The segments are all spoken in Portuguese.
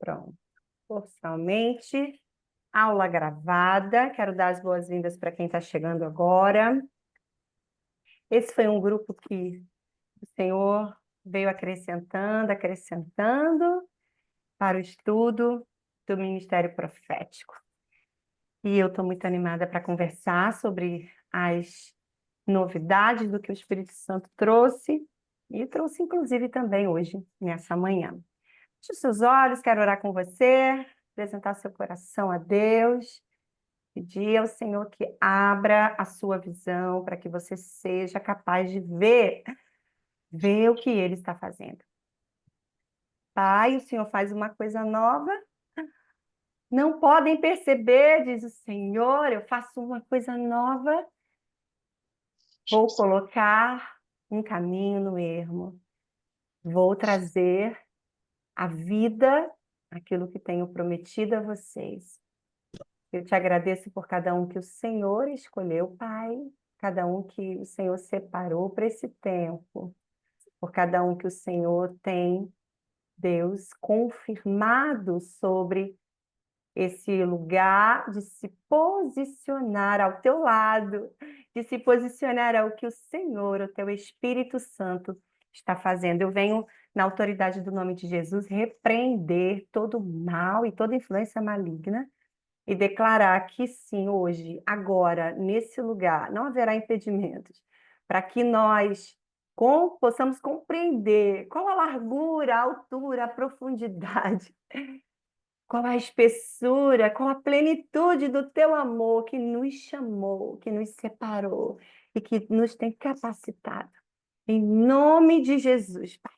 Pronto. Oficialmente, aula gravada. Quero dar as boas-vindas para quem está chegando agora. Esse foi um grupo que o Senhor veio acrescentando para o estudo do Ministério Profético. E eu estou muito animada para conversar sobre as novidades do que o Espírito Santo trouxe, e trouxe inclusive também hoje, nessa manhã. Feche os seus olhos, quero orar com você, apresentar seu coração a Deus, pedir ao Senhor que abra a sua visão para que você seja capaz de ver o que Ele está fazendo. Pai, o Senhor faz uma coisa nova, não podem perceber, diz o Senhor, eu faço uma coisa nova, vou colocar um caminho no ermo, vou trazer a vida, aquilo que tenho prometido a vocês. Eu te agradeço por cada um que o Senhor escolheu, Pai, cada um que o Senhor separou para esse tempo, por cada um que o Senhor tem, Deus, confirmado sobre esse lugar de se posicionar ao teu lado, de se posicionar ao que o Senhor, o teu Espírito Santo, está fazendo. Eu venho, na autoridade do nome de Jesus, repreender todo mal e toda influência maligna e declarar que sim, hoje, agora, nesse lugar, não haverá impedimentos, para que nós possamos compreender qual a largura, a altura, a profundidade, qual a espessura, qual a plenitude do teu amor que nos chamou, que nos separou e que nos tem capacitado. Em nome de Jesus, Pai,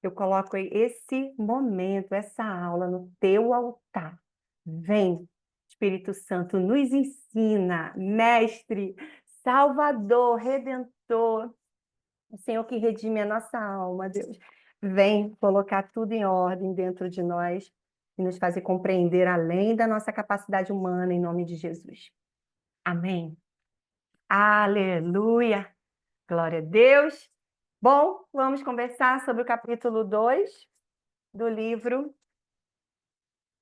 eu coloco esse momento, essa aula no teu altar. Vem, Espírito Santo, nos ensina, Mestre, Salvador, Redentor, o Senhor que redime a nossa alma, Deus. Vem colocar tudo em ordem dentro de nós e nos fazer compreender além da nossa capacidade humana, em nome de Jesus. Amém. Aleluia. Glória a Deus. Bom, vamos conversar sobre o capítulo 2 do livro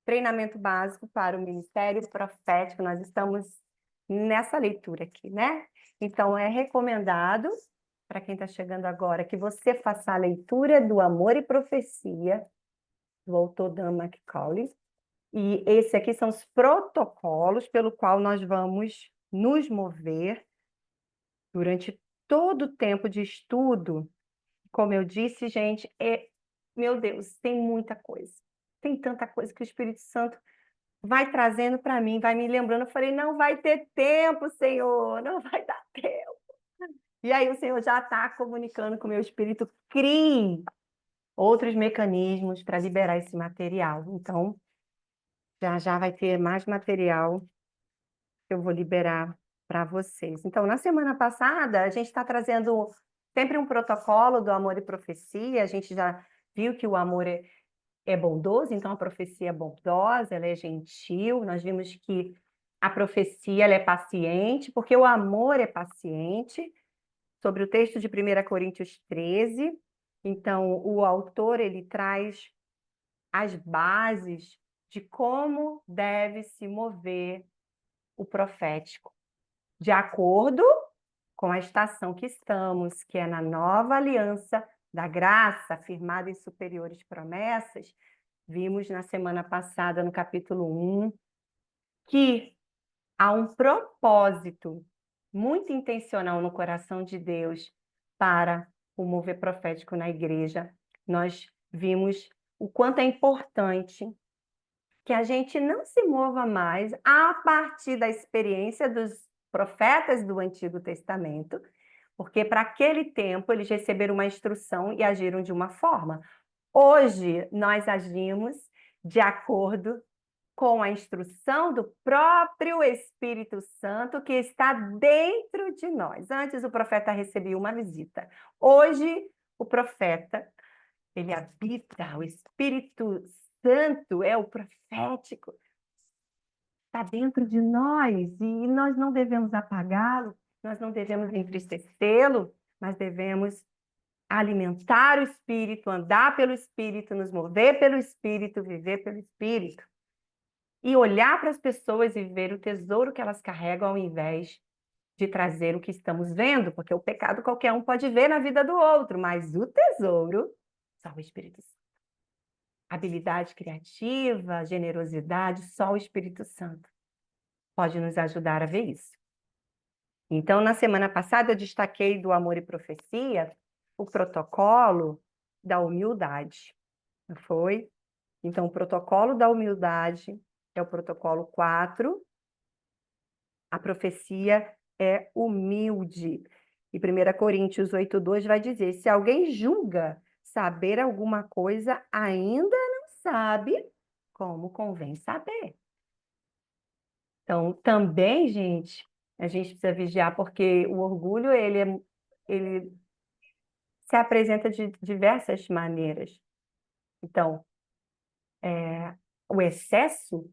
Treinamento Básico para o Ministério Profético. Nós estamos nessa leitura aqui, né? Então, é recomendado, para quem está chegando agora, que você faça a leitura do Amor e Profecia, do autor Dan McCauley. E esse aqui são os protocolos pelo qual nós vamos nos mover durante todo o tempo de estudo. Como eu disse, gente, meu Deus, tem muita coisa. Tem tanta coisa que o Espírito Santo vai trazendo para mim, vai me lembrando. Eu falei, não vai ter tempo, Senhor, não vai dar tempo. E aí o Senhor já está comunicando com o meu espírito, crie outros mecanismos para liberar esse material. Então, já vai ter mais material que eu vou liberar para vocês. Então, na semana passada, a gente está trazendo sempre um protocolo do Amor e Profecia. A gente já viu que o amor é bondoso, então a profecia é bondosa, ela é gentil. Nós vimos que a profecia ela é paciente, porque o amor é paciente. Sobre o texto de 1 Coríntios 13, então o autor ele traz as bases de como deve se mover o profético, de acordo com a estação que estamos, que é na nova aliança da graça, firmada em superiores promessas. Vimos na semana passada, no capítulo 1, que há um propósito muito intencional no coração de Deus para o mover profético na igreja. Nós vimos o quanto é importante que a gente não se mova mais a partir da experiência dos profetas do Antigo Testamento, porque para aquele tempo eles receberam uma instrução e agiram de uma forma. Hoje nós agimos de acordo com a instrução do próprio Espírito Santo que está dentro de nós. Antes o profeta recebia uma visita. Hoje o profeta, ele habita, o Espírito Santo é o profético, está dentro de nós e nós não devemos apagá-lo, nós não devemos entristecê-lo, mas devemos alimentar o Espírito, andar pelo Espírito, nos mover pelo Espírito, viver pelo Espírito. E olhar para as pessoas e ver o tesouro que elas carregam ao invés de trazer o que estamos vendo, porque o pecado qualquer um pode ver na vida do outro, mas o tesouro só o Espírito Santo. Habilidade criativa, generosidade, só o Espírito Santo pode nos ajudar a ver isso. Então, na semana passada, eu destaquei do Amor e Profecia o protocolo da humildade, não foi? Então, o protocolo da humildade é o protocolo 4, a profecia é humilde. E 1 Coríntios 8:2 vai dizer, se alguém julga saber alguma coisa, ainda não sabe como convém saber. Então, também, gente, a gente precisa vigiar, porque o orgulho, ele se apresenta de diversas maneiras. Então, o excesso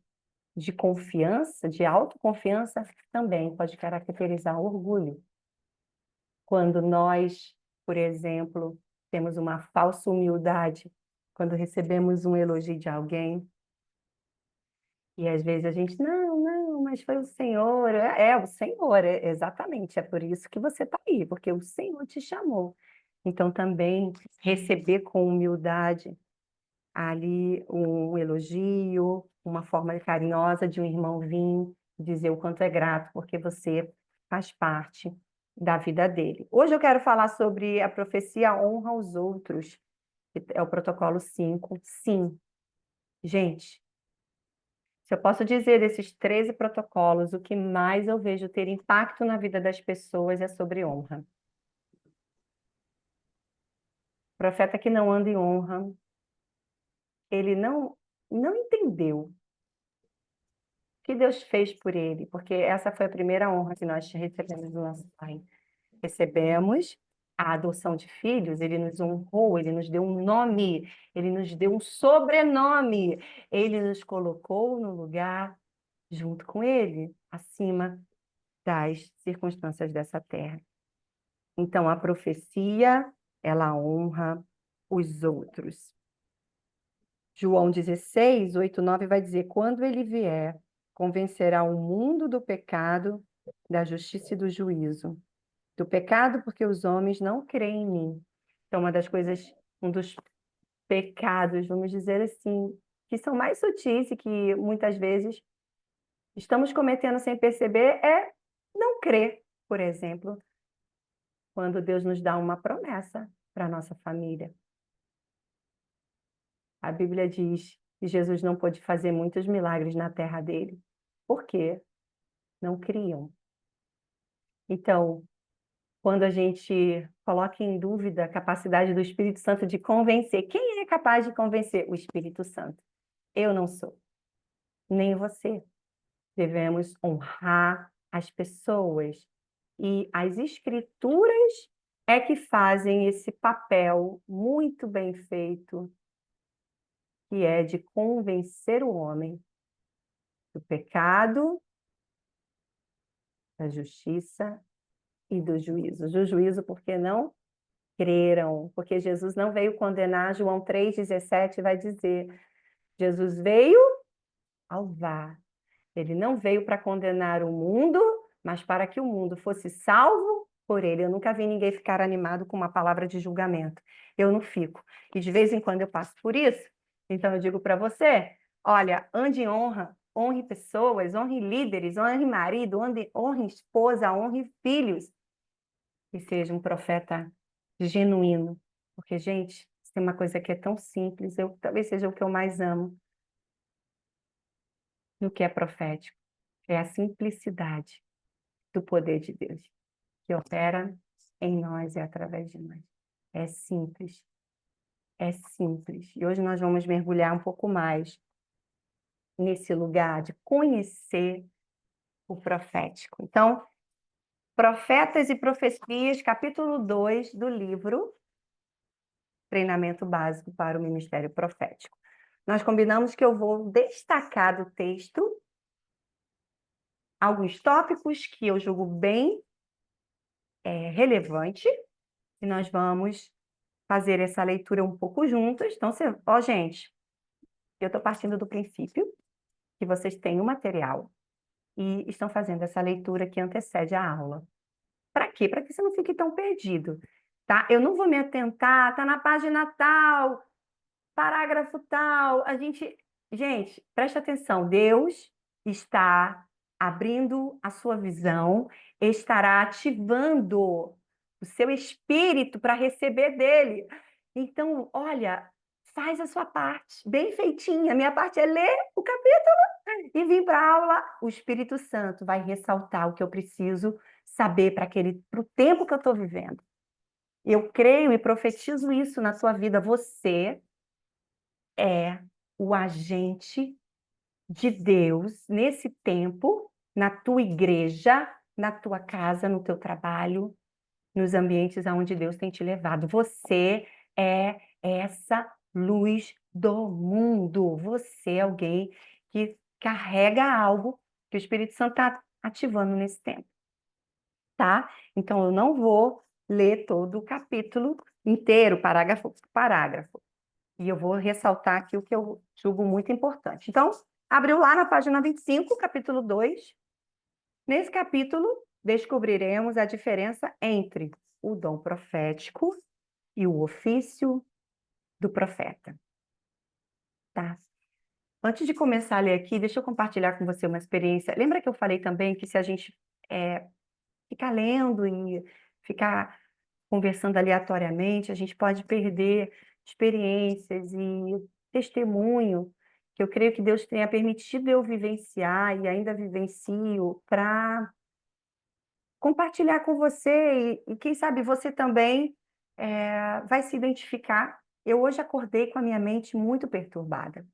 de confiança, de autoconfiança, também pode caracterizar o orgulho. Quando nós, por exemplo, temos uma falsa humildade, quando recebemos um elogio de alguém, e às vezes a gente, não, mas foi o Senhor. O Senhor, exatamente, é por isso que você está aí, porque o Senhor te chamou. Então, também receber com humildade ali um elogio, uma forma carinhosa de um irmão vir dizer o quanto é grato, porque você faz parte da vida dele. Hoje eu quero falar sobre a profecia honra aos outros, que é o protocolo 5. Sim, gente, se eu posso dizer desses 13 protocolos, o que mais eu vejo ter impacto na vida das pessoas é sobre honra. O profeta que não anda em honra, ele não entendeu o que Deus fez por ele, porque essa foi a primeira honra que nós recebemos do nosso Pai. Recebemos a adoção de filhos, ele nos honrou, ele nos deu um nome, ele nos deu um sobrenome, ele nos colocou no lugar junto com ele, acima das circunstâncias dessa terra. Então, a profecia, ela honra os outros. João 16, 8, 9 vai dizer, quando ele vier, convencerá o mundo do pecado, da justiça e do juízo. Do pecado, porque os homens não creem em mim. Então, um dos pecados, vamos dizer assim, que são mais sutis e que muitas vezes estamos cometendo sem perceber, é não crer, por exemplo, quando Deus nos dá uma promessa para a nossa família. A Bíblia diz que Jesus não pôde fazer muitos milagres na terra dele. Por quê? Não criam. Então, quando a gente coloca em dúvida a capacidade do Espírito Santo de convencer, quem é capaz de convencer? O Espírito Santo. Eu não sou, nem você. Devemos honrar as pessoas. E as Escrituras é que fazem esse papel muito bem feito, que é de convencer o homem do pecado, da justiça e do juízo. Do juízo porque não creram, porque Jesus não veio condenar. João 3,17 vai dizer, Jesus veio salvar. Ele não veio para condenar o mundo, mas para que o mundo fosse salvo por ele. Eu nunca vi ninguém ficar animado com uma palavra de julgamento. Eu não fico. E de vez em quando eu passo por isso. Então eu digo para você, olha, ande em honra, honre pessoas, honre líderes, honre marido, honre esposa, honre filhos. E seja um profeta genuíno. Porque, gente, tem uma coisa que é tão simples, talvez seja o que eu mais amo no que é profético. É a simplicidade do poder de Deus, que opera em nós e através de nós. É simples. É simples. E hoje nós vamos mergulhar um pouco mais nesse lugar de conhecer o profético. Então, Profetas e Profecias, capítulo 2 do livro Treinamento Básico para o Ministério Profético. Nós combinamos que eu vou destacar do texto alguns tópicos que eu julgo bem relevante, e nós vamos fazer essa leitura um pouco juntas. Então, ó, gente, eu estou partindo do princípio que vocês têm o material e estão fazendo essa leitura que antecede a aula. Para quê? Para que você não fique tão perdido, tá? Eu não vou me atentar, tá na página tal, parágrafo tal. Gente, preste atenção. Deus está abrindo a sua visão, estará ativando o seu espírito para receber dele. Então, olha, faz a sua parte, bem feitinha. A minha parte é ler o capítulo e vir para a aula. O Espírito Santo vai ressaltar o que eu preciso saber para o tempo que eu estou vivendo. Eu creio e profetizo isso na sua vida. Você é o agente de Deus nesse tempo, na tua igreja, na tua casa, no teu trabalho, nos ambientes aonde Deus tem te levado. Você é essa luz do mundo. Você é alguém que carrega algo que o Espírito Santo está ativando nesse tempo, tá? Então, eu não vou ler todo o capítulo inteiro, parágrafo por parágrafo. E eu vou ressaltar aqui o que eu julgo muito importante. Então, abriu lá na página 25, capítulo 2. Nesse capítulo, descobriremos a diferença entre o dom profético e o ofício do profeta. Tá? Antes de começar a ler aqui, deixa eu compartilhar com você uma experiência. Lembra que eu falei também que se a gente ficar lendo e ficar conversando aleatoriamente, a gente pode perder experiências e testemunho que eu creio que Deus tenha permitido eu vivenciar e ainda vivencio para compartilhar com você e quem sabe você também vai se identificar. Eu hoje acordei com a minha mente muito perturbada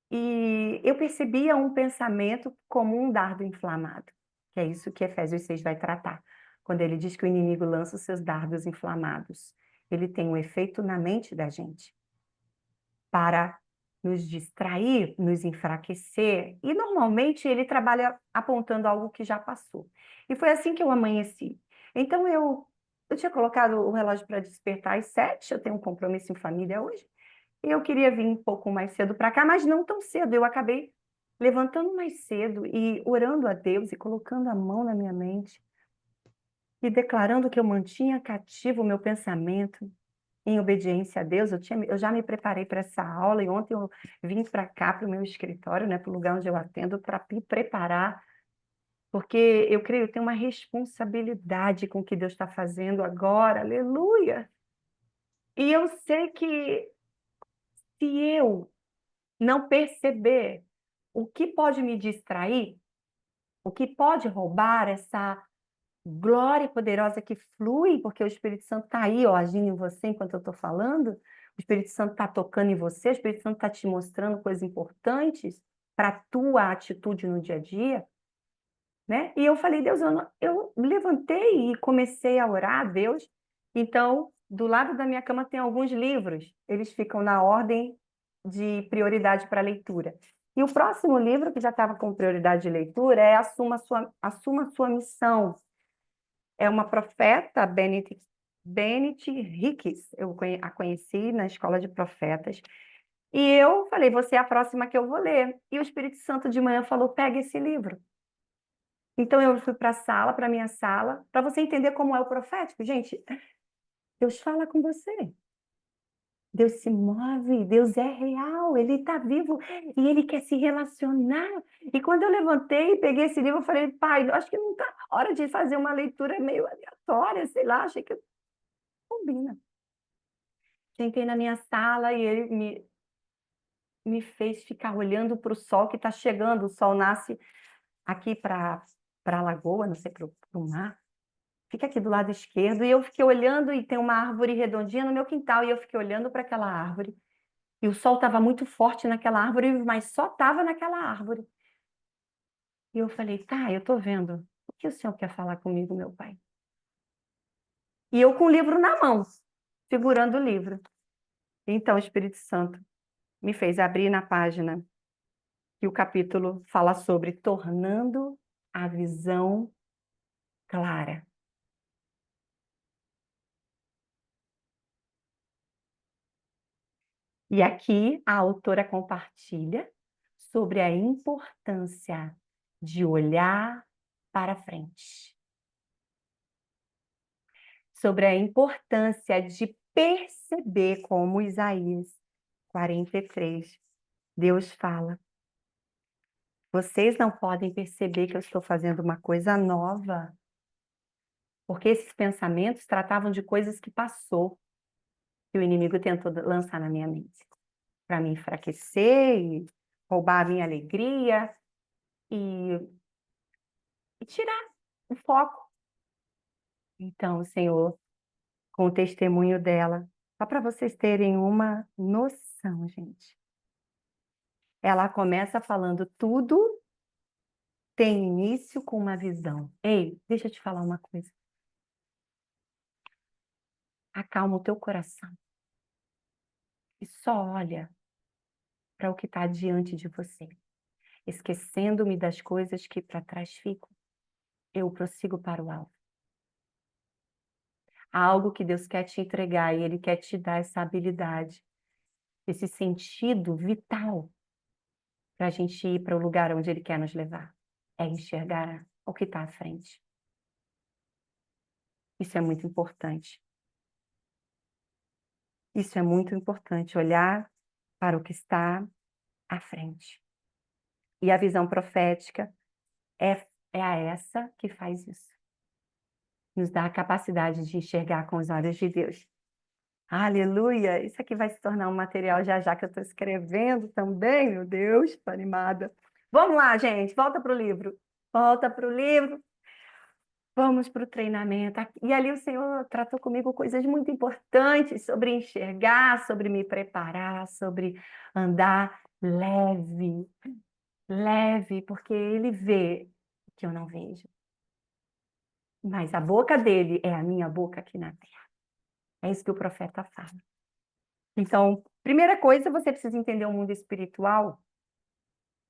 e eu percebia um pensamento como um dardo inflamado, que é isso que Efésios 6 vai tratar. Quando ele diz que o inimigo lança os seus dardos inflamados, ele tem um efeito na mente da gente para nos distrair, nos enfraquecer, e normalmente ele trabalha apontando algo que já passou. E foi assim que eu amanheci. Então eu tinha colocado o relógio para despertar às 7, eu tenho um compromisso em família hoje, e eu queria vir um pouco mais cedo para cá, mas não tão cedo. Eu acabei levantando mais cedo e orando a Deus e colocando a mão na minha mente e declarando que eu mantinha cativo o meu pensamento em obediência a Deus. Eu já me preparei para essa aula e ontem eu vim para cá, para o meu escritório, né, para o lugar onde eu atendo, para me preparar, porque eu creio que tem uma responsabilidade com o que Deus está fazendo agora, aleluia! E eu sei que se eu não perceber o que pode me distrair, o que pode roubar essa glória poderosa que flui, porque o Espírito Santo está aí, ó, agindo em você enquanto eu estou falando, o Espírito Santo está tocando em você, o Espírito Santo está te mostrando coisas importantes para a tua atitude no dia a dia, né? E eu falei, Deus, eu levantei e comecei a orar a Deus. Então, do lado da minha cama tem alguns livros, eles ficam na ordem de prioridade para leitura. E o próximo livro, que já estava com prioridade de leitura, é Assuma Sua Missão. É uma profeta, Bennet Hicks, a conheci na escola de profetas. E eu falei, você é a próxima que eu vou ler. E o Espírito Santo de manhã falou, pega esse livro. Então eu fui para a sala, para a minha sala, para você entender como é o profético. Gente, Deus fala com você. Deus se move, Deus é real, Ele está vivo e Ele quer se relacionar. E quando eu levantei e peguei esse livro, eu falei, pai, eu acho que não está na hora de fazer uma leitura meio aleatória, sei lá, achei que combina. Sentei na minha sala e ele me fez ficar olhando para o sol que está chegando. O sol nasce aqui para a lagoa, não sei, para o mar. Fica aqui do lado esquerdo. E eu fiquei olhando e tem uma árvore redondinha no meu quintal. E eu fiquei olhando para aquela árvore. E o sol estava muito forte naquela árvore, mas só estava naquela árvore. E eu falei, tá, eu estou vendo. O que o senhor quer falar comigo, meu pai? E eu com o livro na mão, segurando o livro. Então, o Espírito Santo me fez abrir na página que o capítulo fala sobre tornando a visão clara. E aqui a autora compartilha sobre a importância de olhar para frente, sobre a importância de perceber, como Isaías 43, Deus fala: vocês não podem perceber que eu estou fazendo uma coisa nova, porque esses pensamentos tratavam de coisas que passou, que o inimigo tentou lançar na minha mente, para me enfraquecer e roubar a minha alegria e tirar o foco. Então, o Senhor, com o testemunho dela, só para vocês terem uma noção, gente. Ela começa falando: tudo tem início com uma visão. Ei, deixa eu te falar uma coisa. Acalma o teu coração e só olha para o que está diante de você. Esquecendo-me das coisas que para trás ficam, eu prossigo para o alvo. Há algo que Deus quer te entregar e Ele quer te dar essa habilidade, esse sentido vital para a gente ir para o lugar onde Ele quer nos levar. É enxergar o que está à frente. Isso é muito importante. Isso é muito importante, olhar para o que está à frente. E a visão profética é a essa que faz isso. Nos dá a capacidade de enxergar com os olhos de Deus. Aleluia! Isso aqui vai se tornar um material já já que eu estou escrevendo também, meu Deus, estou animada. Vamos lá, gente, volta para o livro. Volta para o livro. Vamos para o treinamento. E ali o Senhor tratou comigo coisas muito importantes sobre enxergar, sobre me preparar, sobre andar leve, leve, porque Ele vê o que eu não vejo. Mas a boca dele é a minha boca aqui na terra. É isso que o profeta fala. Então, primeira coisa, você precisa entender o mundo espiritual.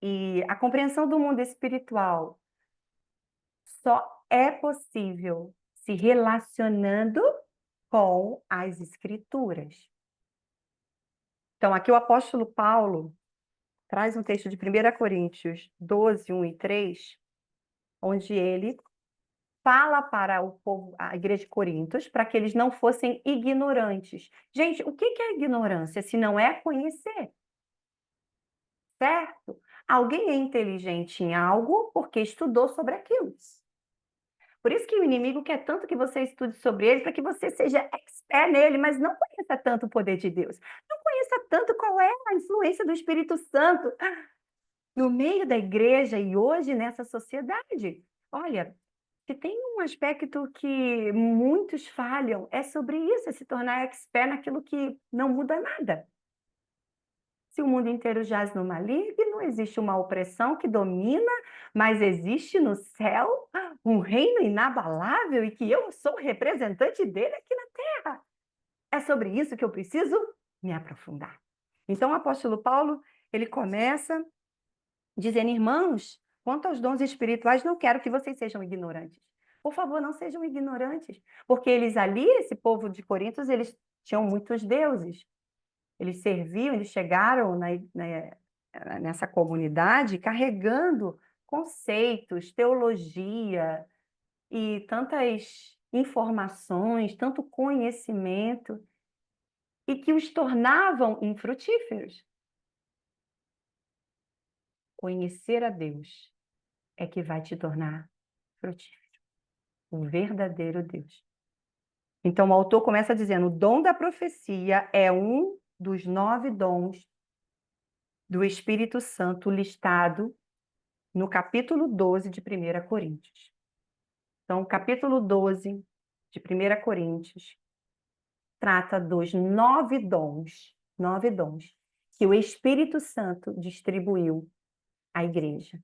E a compreensão do mundo espiritual só é possível se relacionando com as Escrituras. Então, aqui o apóstolo Paulo traz um texto de 1 Coríntios 12, 1 e 3, onde ele fala para o povo, a igreja de Corintos, para que eles não fossem ignorantes. Gente, o que é ignorância se não é conhecer? Certo? Alguém é inteligente em algo porque estudou sobre aquilo. Por isso que o inimigo quer tanto que você estude sobre ele, para que você seja expert nele, mas não conheça tanto o poder de Deus. Não conheça tanto qual é a influência do Espírito Santo no meio da igreja e hoje nessa sociedade. Olha, se tem um aspecto que muitos falham, é sobre isso, é se tornar expert naquilo que não muda nada. Se o mundo inteiro jaz no maligno, existe uma opressão que domina, mas existe no céu um reino inabalável e que eu sou representante dele aqui na terra. É sobre isso que eu preciso me aprofundar. Então, o apóstolo Paulo, ele começa dizendo: irmãos, quanto aos dons espirituais, não quero que vocês sejam ignorantes. Por favor, não sejam ignorantes, porque eles ali, esse povo de Corintos, eles tinham muitos deuses. Eles serviam, eles chegaram nessa comunidade carregando conceitos, teologia e tantas informações, tanto conhecimento, e que os tornavam infrutíferos. Conhecer a Deus é que vai te tornar frutífero, o verdadeiro Deus. Então, o autor começa dizendo: o dom da profecia é um dos 9 dons do Espírito Santo listado no capítulo 12 de 1 Coríntios. Então, o capítulo 12 de 1 Coríntios trata dos 9 dons que o Espírito Santo distribuiu à igreja.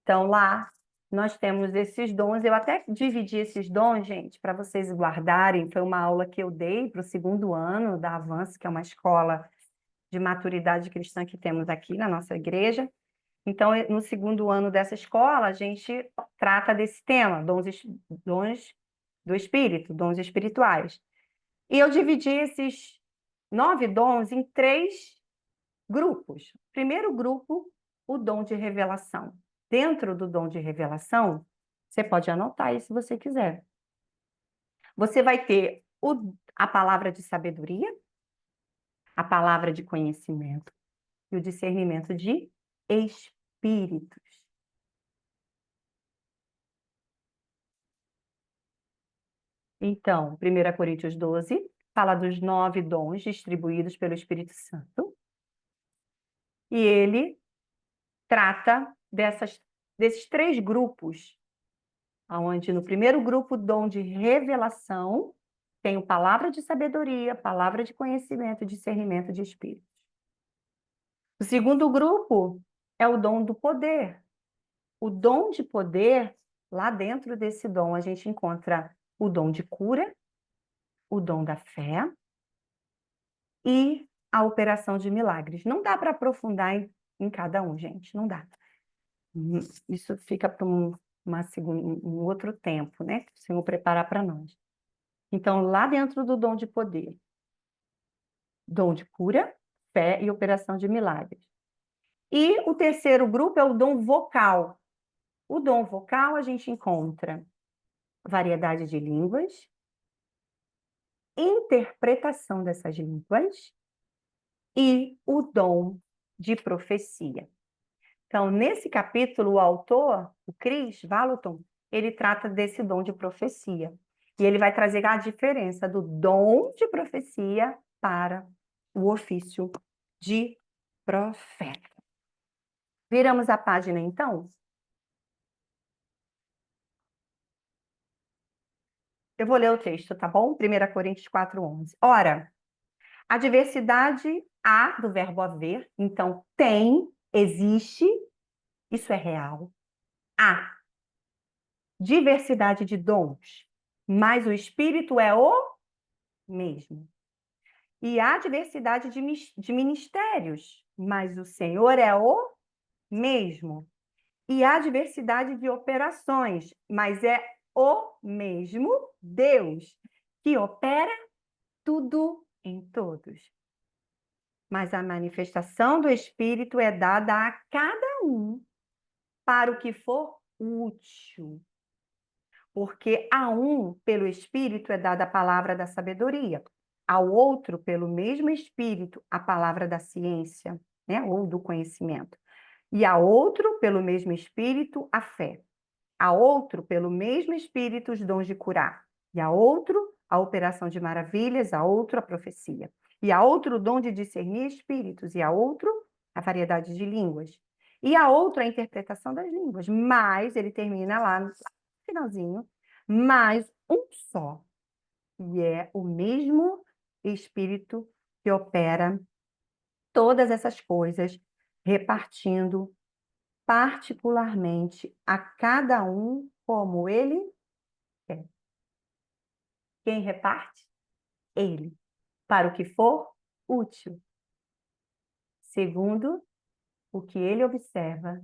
Então, lá nós temos esses dons. Eu até dividi esses dons, gente, para vocês guardarem. Foi uma aula que eu dei para o 2º ano da Avanço, que é uma escola de maturidade cristã que temos aqui na nossa igreja. Então, no 2º ano dessa escola, a gente trata desse tema, dons do Espírito, dons espirituais. E eu dividi 9 dons em 3 grupos. Primeiro grupo, o dom de revelação. Dentro do dom de revelação, você pode anotar aí se você quiser. Você vai ter a palavra de sabedoria, a palavra de conhecimento e o discernimento de espíritos. Então, 1 Coríntios 12 fala dos 9 dons distribuídos pelo Espírito Santo. E ele trata desses 3 grupos, onde no primeiro grupo, dom de revelação, tem a palavra de sabedoria, palavra de conhecimento e discernimento de espíritos. O segundo grupo é o dom do poder. O dom de poder, lá dentro desse dom, a gente encontra o dom de cura, o dom da fé e a operação de milagres. Não dá para aprofundar em cada um, gente, não dá. Isso fica para um outro tempo, né? Que o Senhor preparar para nós. Então, lá dentro do dom de poder, dom de cura, fé e operação de milagres. E o terceiro grupo é o dom vocal. O dom vocal a gente encontra variedade de línguas, interpretação dessas línguas e o dom de profecia. Então, nesse capítulo, o autor, o Chris Vallotton, ele trata desse dom de profecia. E ele vai trazer a diferença do dom de profecia para o ofício de profeta. Viramos a página, então? Eu vou ler o texto, tá bom? 1 Coríntios 4:11. Ora, a diversidade há do verbo haver, então tem, existe, isso é real. Há diversidade de dons, mas o Espírito é o mesmo. E há diversidade de ministérios, mas o Senhor é o mesmo. E há diversidade de operações, mas é o mesmo Deus que opera tudo em todos. Mas a manifestação do Espírito é dada a cada um para o que for útil. Porque a um, pelo Espírito, é dada a palavra da sabedoria, ao outro, pelo mesmo Espírito, a palavra da ciência, né? Ou do conhecimento. E a outro, pelo mesmo Espírito, a fé. A outro, pelo mesmo Espírito, os dons de curar. E a outro, a operação de maravilhas, a outro, a profecia. E a outro, o dom de discernir espíritos. E a outro, a variedade de línguas. E a outro, a interpretação das línguas. Mas, ele termina lá no finalzinho, mas um só. E é o mesmo Espírito que opera todas essas coisas, repartindo particularmente a cada um como ele quer. Quem reparte? Ele, para o que for útil, segundo o que ele observa,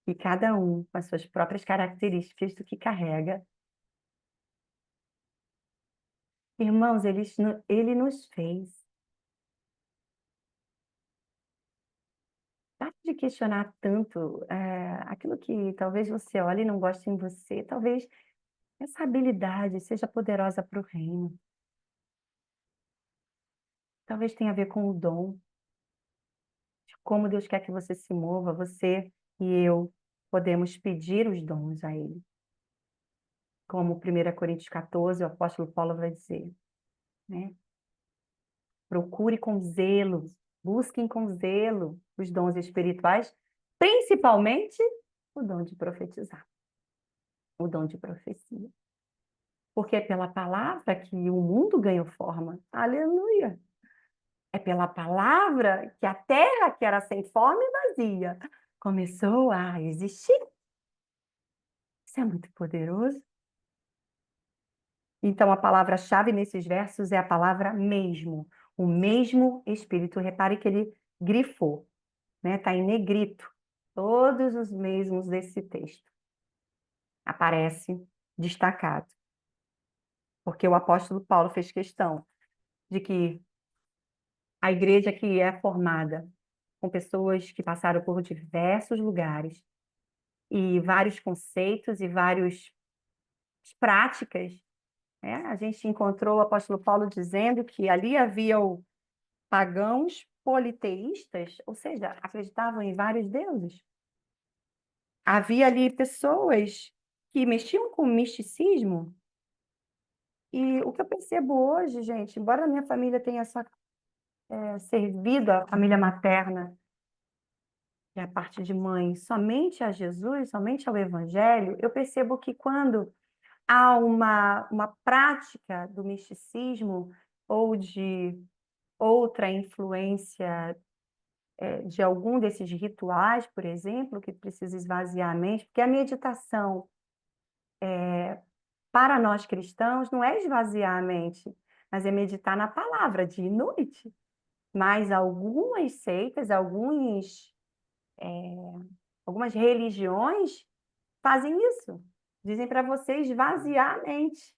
e cada um com as suas próprias características do que carrega. Irmãos, ele nos fez. Para de questionar tanto aquilo que talvez você olhe e não goste em você, talvez essa habilidade seja poderosa para o reino. Talvez tenha a ver com o dom, de como Deus quer que você se mova, você e eu podemos pedir os dons a Ele. Como 1 Coríntios 14, o apóstolo Paulo vai dizer, né? Procure com zelo, busquem com zelo os dons espirituais, principalmente o dom de profetizar, o dom de profecia. Porque é pela palavra que o mundo ganhou forma. Aleluia! É pela palavra que a terra, que era sem forma e vazia, começou a existir. Isso é muito poderoso. Então, a palavra-chave nesses versos é a palavra mesmo. O mesmo Espírito. Repare que ele grifou, né? Está em negrito. Todos os mesmos desse texto. Aparece destacado. Porque o apóstolo Paulo fez questão de que A igreja que é formada com pessoas que passaram por diversos lugares e vários conceitos e várias práticas, né? A gente encontrou o apóstolo Paulo dizendo que ali havia pagãos politeístas, ou seja, acreditavam em vários deuses. Havia ali pessoas que mexiam com misticismo. E o que eu percebo hoje, gente, embora a minha família tenha só servido a família materna e a parte de mãe somente a Jesus, somente ao Evangelho, eu percebo que quando há uma prática do misticismo ou de outra influência de algum desses rituais, por exemplo, que precisa esvaziar a mente, porque a meditação para nós cristãos não é esvaziar a mente, mas é meditar na palavra dia e noite. Mas algumas seitas, algumas religiões fazem isso. Dizem para você esvaziar a mente.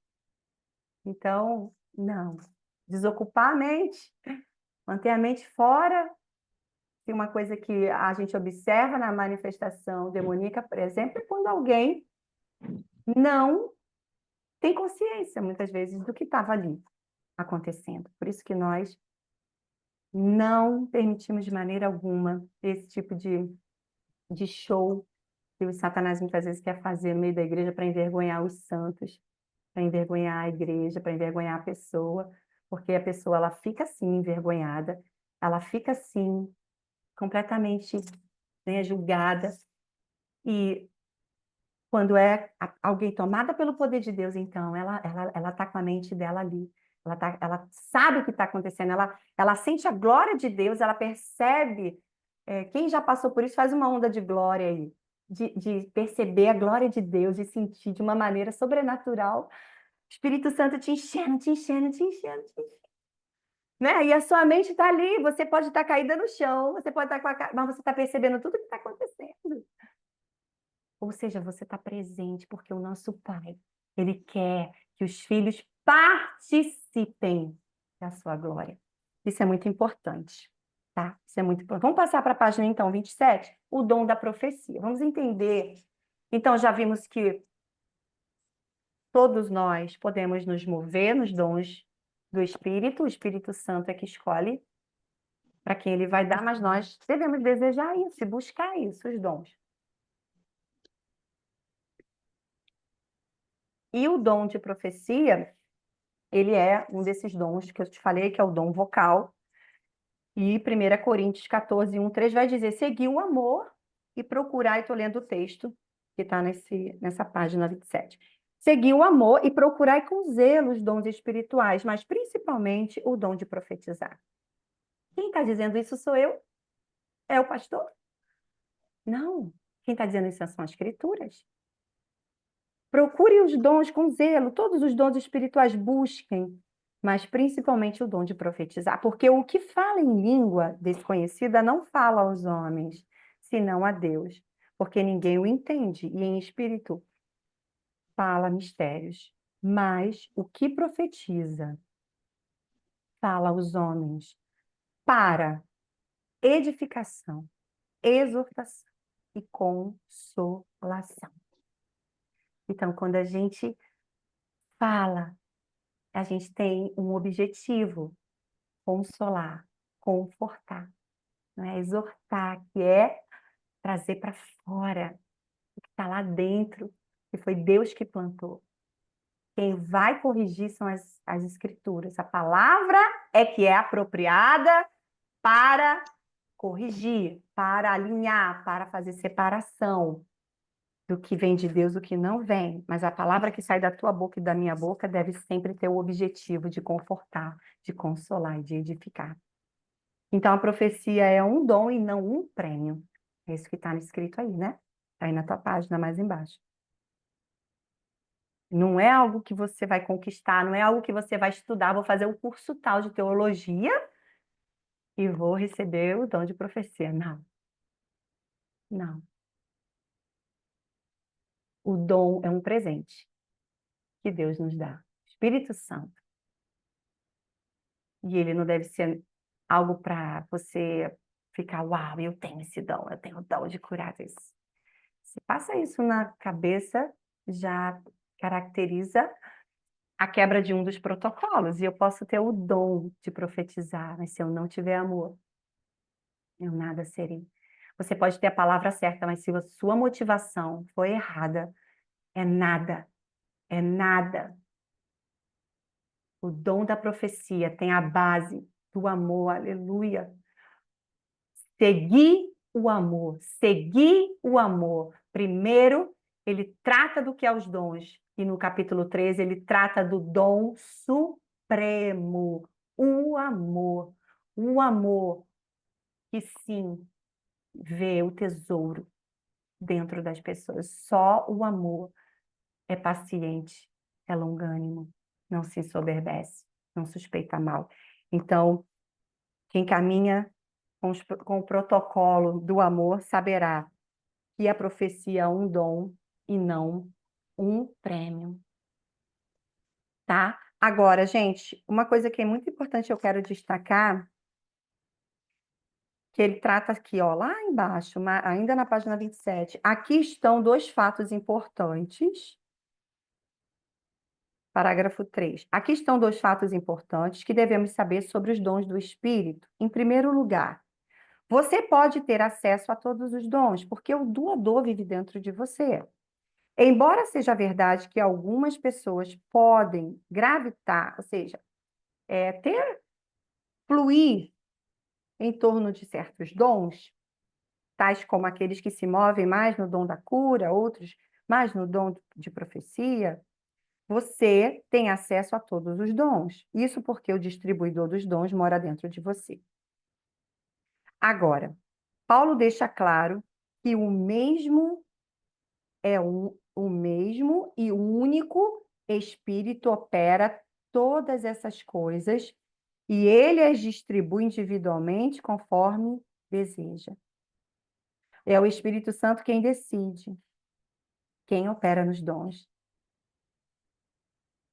Então, não. Desocupar a mente, manter a mente fora. Tem uma coisa que a gente observa na manifestação demoníaca, por exemplo, é quando alguém não tem consciência, muitas vezes, do que estava ali acontecendo. Por isso que nós não permitimos de maneira alguma esse tipo de show que o Satanás muitas vezes quer fazer no meio da igreja para envergonhar os santos, para envergonhar a igreja, para envergonhar a pessoa, porque a pessoa ela fica assim envergonhada, ela fica assim completamente, né, julgada, e quando é alguém tomada pelo poder de Deus, então ela tá com a mente dela ali. Ela sabe o que está acontecendo, ela sente a glória de Deus, ela percebe. Quem já passou por isso faz uma onda de glória aí, de perceber a glória de Deus, de sentir de uma maneira sobrenatural. O Espírito Santo te enchendo, te enchendo, te enchendo, te enchendo. Né? E a sua mente está ali, você pode estar caída no chão, você pode estar mas você está percebendo tudo o que está acontecendo. Ou seja, você está presente, porque o nosso Pai, Ele quer que os filhos participem da sua glória. Isso é muito importante, tá? Isso é muito importante. Vamos passar para a página, então, 27, o dom da profecia. Vamos entender. Então, já vimos que todos nós podemos nos mover nos dons do Espírito, o Espírito Santo é que escolhe para quem ele vai dar, mas nós devemos desejar isso e buscar isso, os dons. E o dom de profecia, ele é um desses dons que eu te falei, que é o dom vocal. E 1 Coríntios 14, 1, 3 vai dizer: seguir o amor e procurar, e estou lendo o texto que está nessa página 27. Seguir o amor e procurar com zelo os dons espirituais, mas principalmente o dom de profetizar. Quem está dizendo isso sou eu? É o pastor? Não. Quem está dizendo isso são as escrituras. Procure os dons com zelo, todos os dons espirituais busquem, mas principalmente o dom de profetizar, porque o que fala em língua desconhecida não fala aos homens, senão a Deus, porque ninguém o entende, e em espírito fala mistérios. Mas o que profetiza fala aos homens para edificação, exortação e consolação. Então, quando a gente fala, a gente tem um objetivo: consolar, confortar, não é? Exortar, que é trazer para fora o que está lá dentro, que foi Deus que plantou. Quem vai corrigir são as escrituras. A palavra é que é apropriada para corrigir, para alinhar, para fazer separação do que vem de Deus, do que não vem. Mas a palavra que sai da tua boca e da minha boca deve sempre ter o objetivo de confortar, de consolar e de edificar. Então, a profecia é um dom e não um prêmio. É isso que está escrito aí, né? Está aí na tua página mais embaixo. Não é algo que você vai conquistar, não é algo que você vai estudar. Vou fazer um curso tal de teologia e vou receber o dom de profecia. Não. Não. O dom é um presente que Deus nos dá. Espírito Santo. E ele não deve ser algo para você ficar, uau, eu tenho esse dom, eu tenho o dom de curar isso. Se passa isso na cabeça, já caracteriza a quebra de um dos protocolos. E eu posso ter o dom de profetizar, mas se eu não tiver amor, eu nada serei. Você pode ter a palavra certa, mas se a sua motivação for errada, é nada, é nada. O dom da profecia tem a base do amor, aleluia. Seguir o amor, seguir o amor. Primeiro, ele trata do que é os dons, e no capítulo 13 ele trata do dom supremo, o amor. O amor que sim vê o tesouro dentro das pessoas. Só o amor é paciente, é longânimo, não se ensoberbece, não suspeita mal. Então, quem caminha com o protocolo do amor saberá que a profecia é um dom e não um prêmio, tá? Agora, gente, uma coisa que é muito importante eu quero destacar, que ele trata aqui, ó, lá embaixo, ainda na página 27. Aqui estão dois fatos importantes. Parágrafo 3. Aqui estão dois fatos importantes que devemos saber sobre os dons do Espírito. Em primeiro lugar, você pode ter acesso a todos os dons, porque o doador vive dentro de você. Embora seja verdade que algumas pessoas podem gravitar, ou seja, fluir em torno de certos dons, tais como aqueles que se movem mais no dom da cura, outros mais no dom de profecia, você tem acesso a todos os dons. Isso porque o distribuidor dos dons mora dentro de você. Agora, Paulo deixa claro que o mesmo o mesmo e único Espírito opera todas essas coisas e ele as distribui individualmente conforme deseja. É o Espírito Santo quem decide, quem opera nos dons.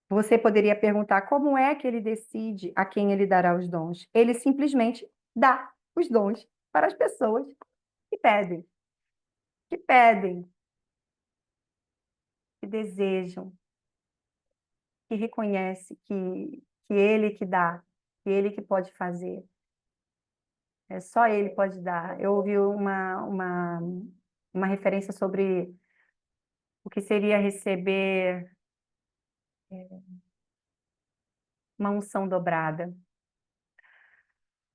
Você poderia perguntar como é que ele decide a quem ele dará os dons. Ele simplesmente dá os dons para as pessoas que pedem, que pedem, que desejam, que reconhecem que ele que dá, que ele que pode fazer. É só ele pode dar. Eu ouvi uma referência sobre o que seria receber uma unção dobrada.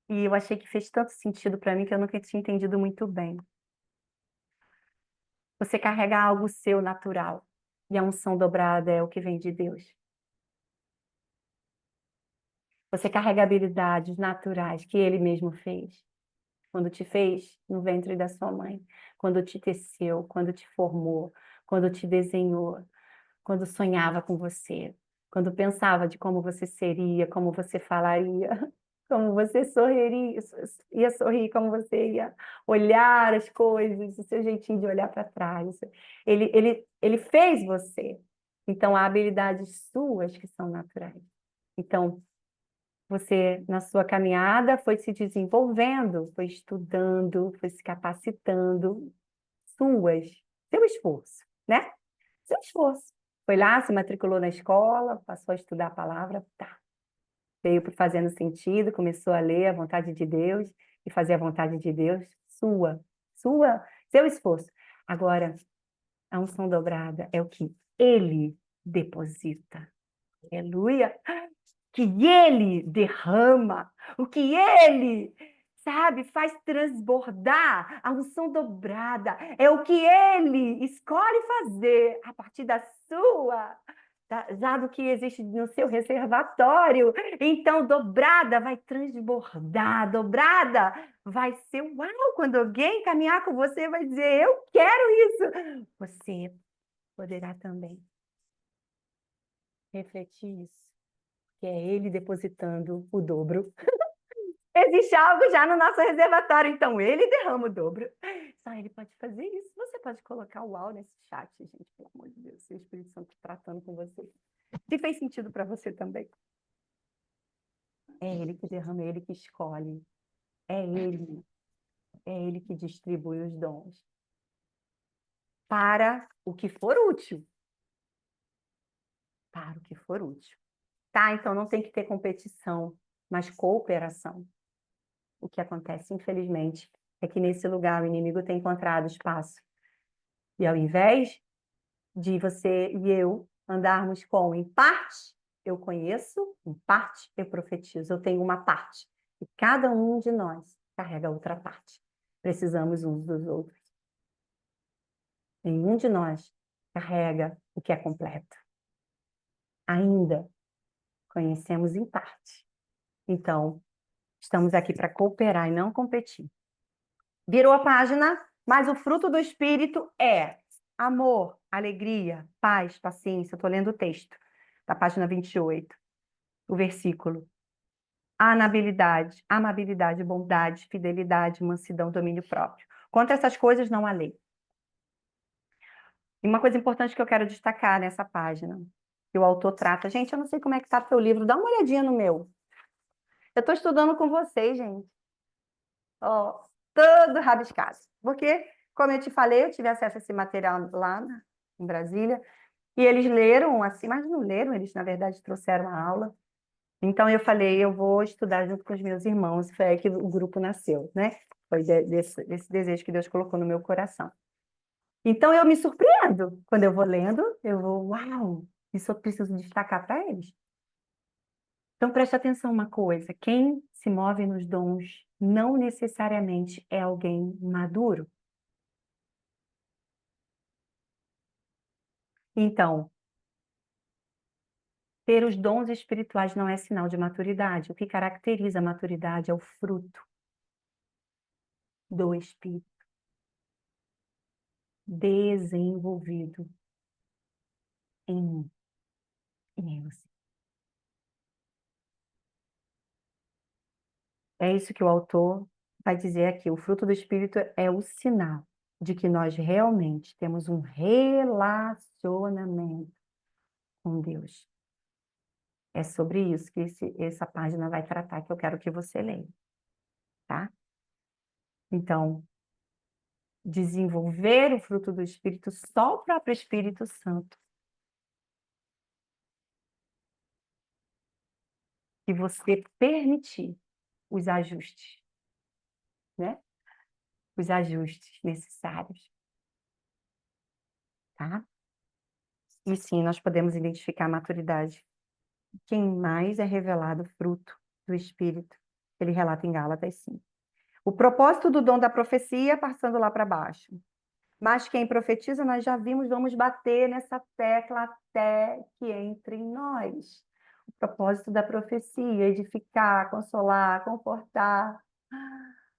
E eu achei que fez tanto sentido para mim que eu nunca tinha entendido muito bem. Você carrega algo seu natural, e a unção dobrada é o que vem de Deus. Você carrega habilidades naturais que Ele mesmo fez. Quando te fez no ventre da sua mãe, quando te teceu, quando te formou, quando te desenhou, quando sonhava com você, quando pensava de como você seria, como você falaria, como você sorriria, ia sorrir, como você ia olhar as coisas, o seu jeitinho de olhar para trás. Ele fez você. Então, há habilidades suas que são naturais. Então, você, na sua caminhada, foi se desenvolvendo, foi estudando, foi se capacitando, seu esforço, né? Seu esforço. Foi lá, se matriculou na escola, passou a estudar a palavra, tá. Veio fazendo sentido, começou a ler a vontade de Deus e fazer a vontade de Deus, seu esforço. Agora, a unção dobrada é o que Ele deposita. Aleluia! Que Ele derrama, o que Ele, sabe, faz transbordar, a unção dobrada, é o que Ele escolhe fazer a partir da sua, já do que existe no seu reservatório. Então, dobrada vai transbordar, dobrada vai ser uau, quando alguém caminhar com você, vai dizer, eu quero isso. Você poderá também refletir isso, que é Ele depositando o dobro. Existe algo já no nosso reservatório, então Ele derrama o dobro. Só Ele pode fazer isso. Você pode colocar o uau nesse chat, gente, pelo amor de Deus, se o Espírito Santo tratando com você. Se fez sentido para você também. É Ele que derrama, é Ele que escolhe. É Ele que distribui os dons. Para o que for útil. Para o que for útil. Tá? Então não tem que ter competição, mas cooperação. O que acontece, infelizmente, é que nesse lugar o inimigo tem encontrado espaço. E ao invés de você e eu andarmos com, em parte, eu conheço, em parte, eu profetizo. Eu tenho uma parte. E cada um de nós carrega outra parte. Precisamos uns dos outros. Nenhum de nós carrega o que é completo. Ainda conhecemos em parte. Então, estamos aqui para cooperar e não competir. Virou a página, mas o fruto do Espírito é amor, alegria, paz, paciência. Estou lendo o texto, da página 28, o versículo. Amabilidade, bondade, fidelidade, mansidão, domínio próprio. Contra essas coisas não há lei. E uma coisa importante que eu quero destacar nessa página, que o autor trata. Gente, eu não sei como é que está o teu livro, dá uma olhadinha no meu. Eu estou estudando com vocês, gente. Ó, todo rabiscado. Porque, como eu te falei, eu tive acesso a esse material lá em Brasília, e eles leram assim, mas não leram, eles, na verdade, trouxeram a aula. Então, eu falei, eu vou estudar junto com os meus irmãos, foi aí que o grupo nasceu, né? Foi desse desejo que Deus colocou no meu coração. Então, eu me surpreendo. Quando eu vou lendo, eu vou, uau, isso eu preciso destacar para eles. Então, preste atenção uma coisa: quem se move nos dons não necessariamente é alguém maduro. Então, ter os dons espirituais não é sinal de maturidade. O que caracteriza a maturidade é o fruto do Espírito desenvolvido em mim e em você. É isso que o autor vai dizer aqui. O fruto do Espírito é o sinal de que nós realmente temos um relacionamento com Deus. É sobre isso que essa página vai tratar, que eu quero que você leia, tá? Então, desenvolver o fruto do Espírito, só o próprio Espírito Santo. Se você permitir os ajustes, né? Os ajustes necessários, tá? E sim, nós podemos identificar a maturidade. Quem mais é revelado fruto do Espírito, ele relata em Gálatas 5. O propósito do dom da profecia, passando lá para baixo. Mas quem profetiza, nós já vimos, vamos bater nessa tecla até que entre em nós. O propósito da profecia, edificar, consolar, confortar,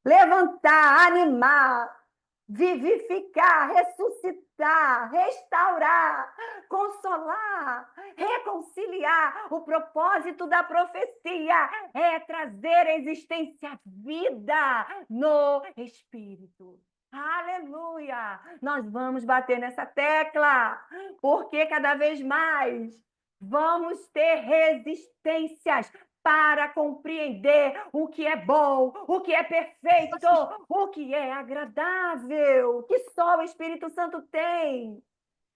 levantar, animar, vivificar, ressuscitar, restaurar, consolar, reconciliar. O propósito da profecia é trazer à existência vida no Espírito. Aleluia! Nós vamos bater nessa tecla, porque cada vez mais vamos ter resistências para compreender o que é bom, o que é perfeito, o que é agradável, que só o Espírito Santo tem.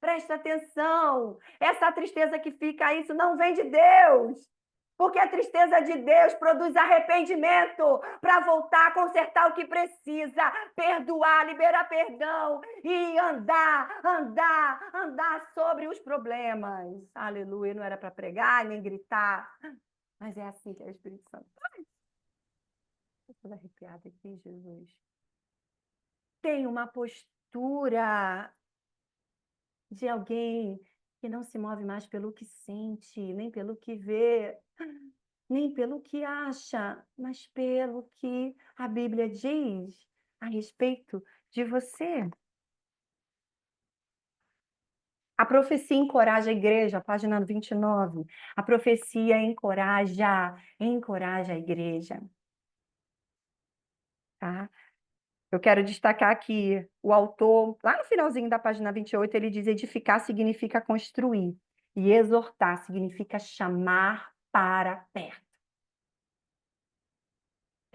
Presta atenção, essa tristeza que fica, isso não vem de Deus. Porque a tristeza de Deus produz arrependimento para voltar a consertar o que precisa, perdoar, liberar perdão e andar sobre os problemas. Aleluia, não era para pregar nem gritar, mas é assim que é o Espírito Santo. Estou toda arrepiada aqui, Jesus. Tem uma postura de alguém que não se move mais pelo que sente, nem pelo que vê, nem pelo que acha, mas pelo que a Bíblia diz a respeito de você. A profecia encoraja a igreja, página 29. A profecia encoraja a igreja. Tá? Eu quero destacar aqui o autor, lá no finalzinho da página 28, ele diz: edificar significa construir, e exortar significa chamar para perto.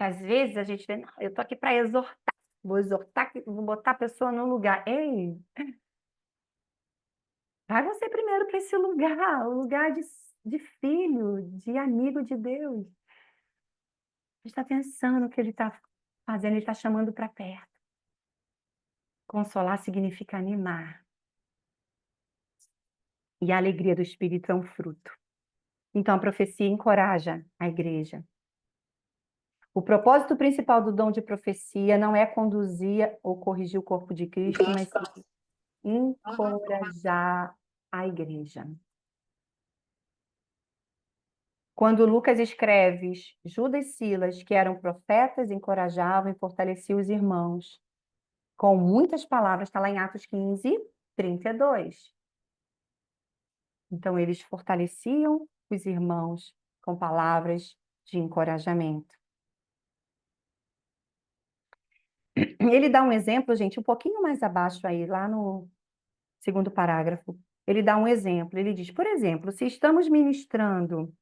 Às vezes a gente vê, não, eu tô aqui para exortar, vou exortar, vou botar a pessoa no lugar. Ei, vai você primeiro para esse lugar, o lugar de filho, de amigo de Deus. Está pensando o que ele está fazendo, ele está chamando para perto. Consolar significa animar. E a alegria do Espírito é um fruto. Então, a profecia encoraja a igreja. O propósito principal do dom de profecia não é conduzir ou corrigir o corpo de Cristo, mas sim encorajar a igreja. Quando Lucas escreve, Judas e Silas, que eram profetas, encorajavam e fortaleciam os irmãos. Com muitas palavras, está lá em Atos 15, 32. Então, eles fortaleciam os irmãos com palavras de encorajamento. Ele dá um exemplo, gente, um pouquinho mais abaixo aí, lá no segundo parágrafo. Ele dá um exemplo. Ele diz, por exemplo, se estamos ministrando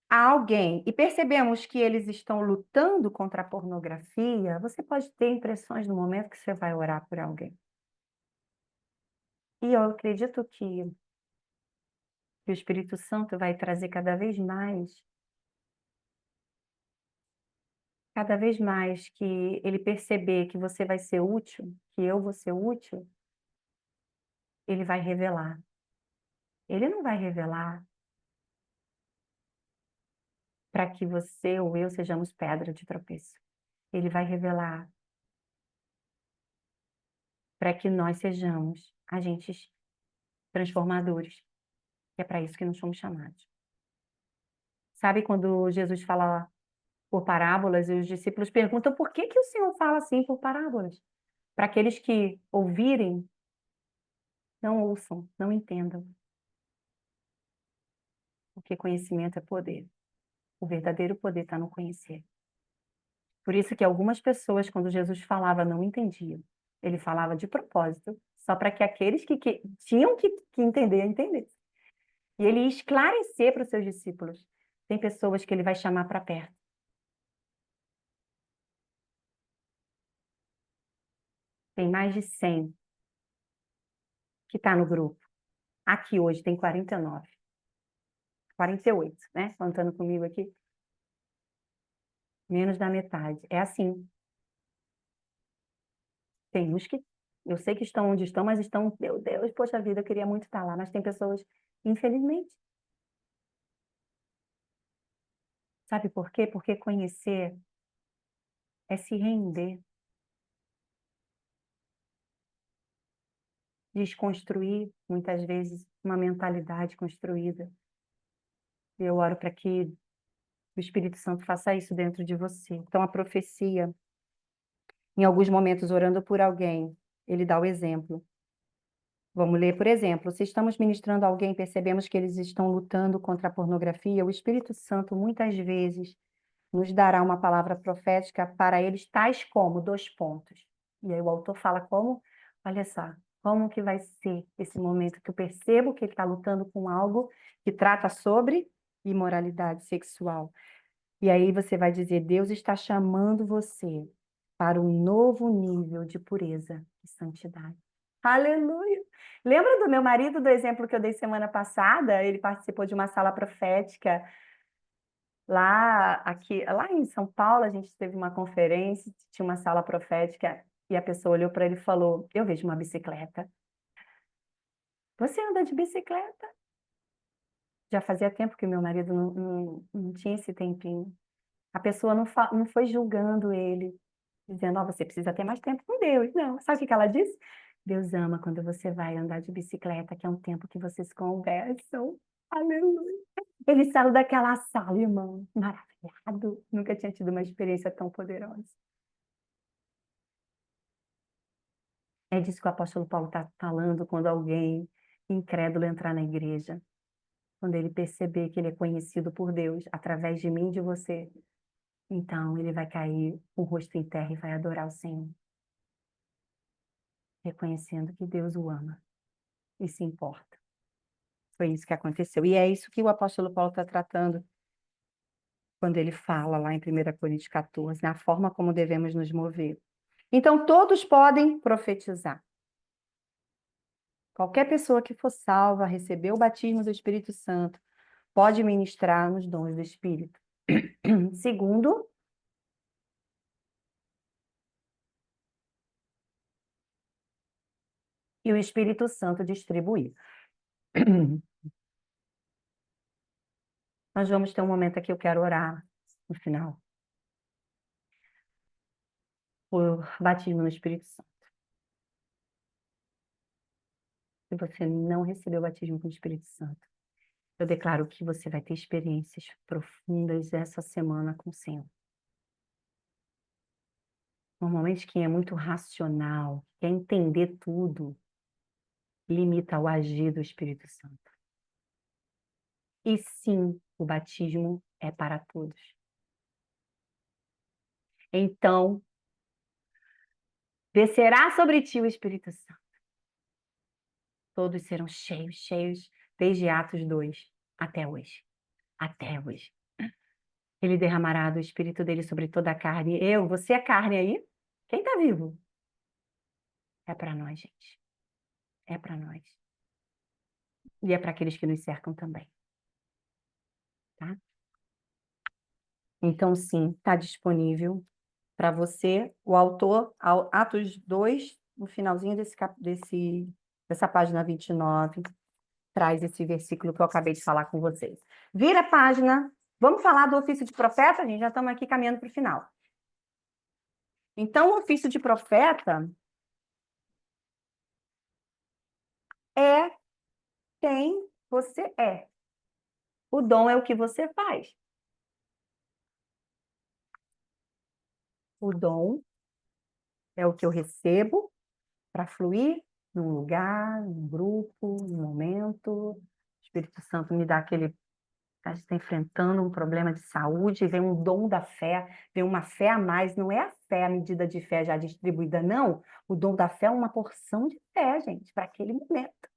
a alguém e percebemos que eles estão lutando contra a pornografia, você pode ter impressões no momento que você vai orar por alguém. E eu acredito que o Espírito Santo vai trazer cada vez mais que ele perceber que você vai ser útil, que eu vou ser útil, ele vai revelar. Ele não vai revelar para que você ou eu sejamos pedra de tropeço. Ele vai revelar para que nós sejamos agentes transformadores. E é para isso que nós somos chamados. Sabe quando Jesus fala por parábolas e os discípulos perguntam por que o Senhor fala assim por parábolas? Para aqueles que ouvirem, não ouçam, não entendam. Porque conhecimento é poder. O verdadeiro poder está no conhecer. Por isso que algumas pessoas, quando Jesus falava, não entendiam. Ele falava de propósito, só para que aqueles que tinham que entender, entendessem. E ele ia esclarecer para os seus discípulos. Tem pessoas que ele vai chamar para perto. Tem mais de 100 que está no grupo. Aqui hoje tem 49. 48, né? Contando comigo aqui. Menos da metade. É assim. Tem uns que eu sei que estão onde estão, mas estão, meu Deus, poxa vida, eu queria muito estar lá. Mas tem pessoas, infelizmente. Sabe por quê? Porque conhecer é se render, desconstruir, muitas vezes, uma mentalidade construída. Eu oro para que o Espírito Santo faça isso dentro de você. Então, a profecia, em alguns momentos, orando por alguém, ele dá o exemplo. Vamos ler, por exemplo, se estamos ministrando a alguém e percebemos que eles estão lutando contra a pornografia, o Espírito Santo, muitas vezes, nos dará uma palavra profética para eles, tais como, dois pontos. E aí o autor fala como, olha só, como que vai ser esse momento que eu percebo que ele está lutando com algo que trata sobre imoralidade sexual. E aí você vai dizer, Deus está chamando você para um novo nível de pureza e santidade. Aleluia! Lembra do meu marido, do exemplo que eu dei semana passada? Ele participou de uma sala profética lá em São Paulo, a gente teve uma conferência, tinha uma sala profética, e a pessoa olhou para ele e falou, eu vejo uma bicicleta. Você anda de bicicleta? Já fazia tempo que o meu marido não tinha esse tempinho. A pessoa não foi julgando ele, dizendo, você precisa ter mais tempo com Deus. Não, sabe o que ela disse? Deus ama quando você vai andar de bicicleta, que é um tempo que vocês conversam. Aleluia. Ele saiu daquela sala, irmão, maravilhado. Nunca tinha tido uma experiência tão poderosa. É disso que o apóstolo Paulo está falando quando alguém incrédulo entrar na igreja. Quando ele perceber que ele é conhecido por Deus através de mim e de você, então ele vai cair com o rosto em terra e vai adorar o Senhor, reconhecendo que Deus o ama e se importa. Foi isso que aconteceu. E é isso que o apóstolo Paulo está tratando quando ele fala lá em 1 Coríntios 14, na forma como devemos nos mover. Então, todos podem profetizar. Qualquer pessoa que for salva, recebeu o batismo do Espírito Santo, pode ministrar nos dons do Espírito. Segundo, e o Espírito Santo distribuir. Nós vamos ter um momento aqui, eu quero orar no final. Por batismo no Espírito Santo. Se você não recebeu o batismo com o Espírito Santo, eu declaro que você vai ter experiências profundas essa semana com o Senhor. Normalmente quem é muito racional, quer entender tudo, limita o agir do Espírito Santo. E sim, o batismo é para todos. Então, descerá sobre ti o Espírito Santo. Todos serão cheios, cheios, desde Atos 2 até hoje. Até hoje. Ele derramará do Espírito dele sobre toda a carne. Você é carne aí? Quem está vivo? É para nós, gente. É para nós. E é para aqueles que nos cercam também. Tá? Então, sim, está disponível para você. O autor, Atos 2, no finalzinho dessa página 29, traz esse versículo que eu acabei de falar com vocês. Vira a página. Vamos falar do ofício de profeta? A gente já estamos aqui caminhando para o final. Então, o ofício de profeta é quem você é. O dom é o que você faz. O dom é o que eu recebo para fluir num lugar, num grupo, num momento. O Espírito Santo me dá aquele... A gente está enfrentando um problema de saúde, vem um dom da fé, vem uma fé a mais. Não é a fé, a medida de fé já distribuída, não. O dom da fé é uma porção de fé, gente, para aquele momento.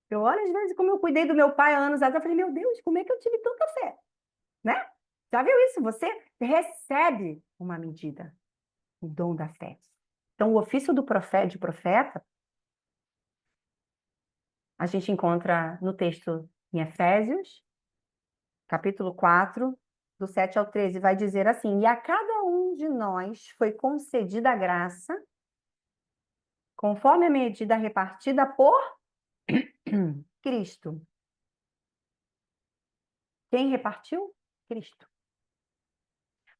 Eu olho, às vezes, como eu cuidei do meu pai há anos atrás, eu falei, meu Deus, como é que eu tive tanta fé? Né? Já viu isso? Você recebe uma medida, o dom da fé. Então, o ofício do profeta, de profeta, a gente encontra no texto em Efésios, capítulo 4, do 7 ao 13, vai dizer assim: e a cada um de nós foi concedida a graça, conforme a medida repartida por Cristo. Quem repartiu? Cristo.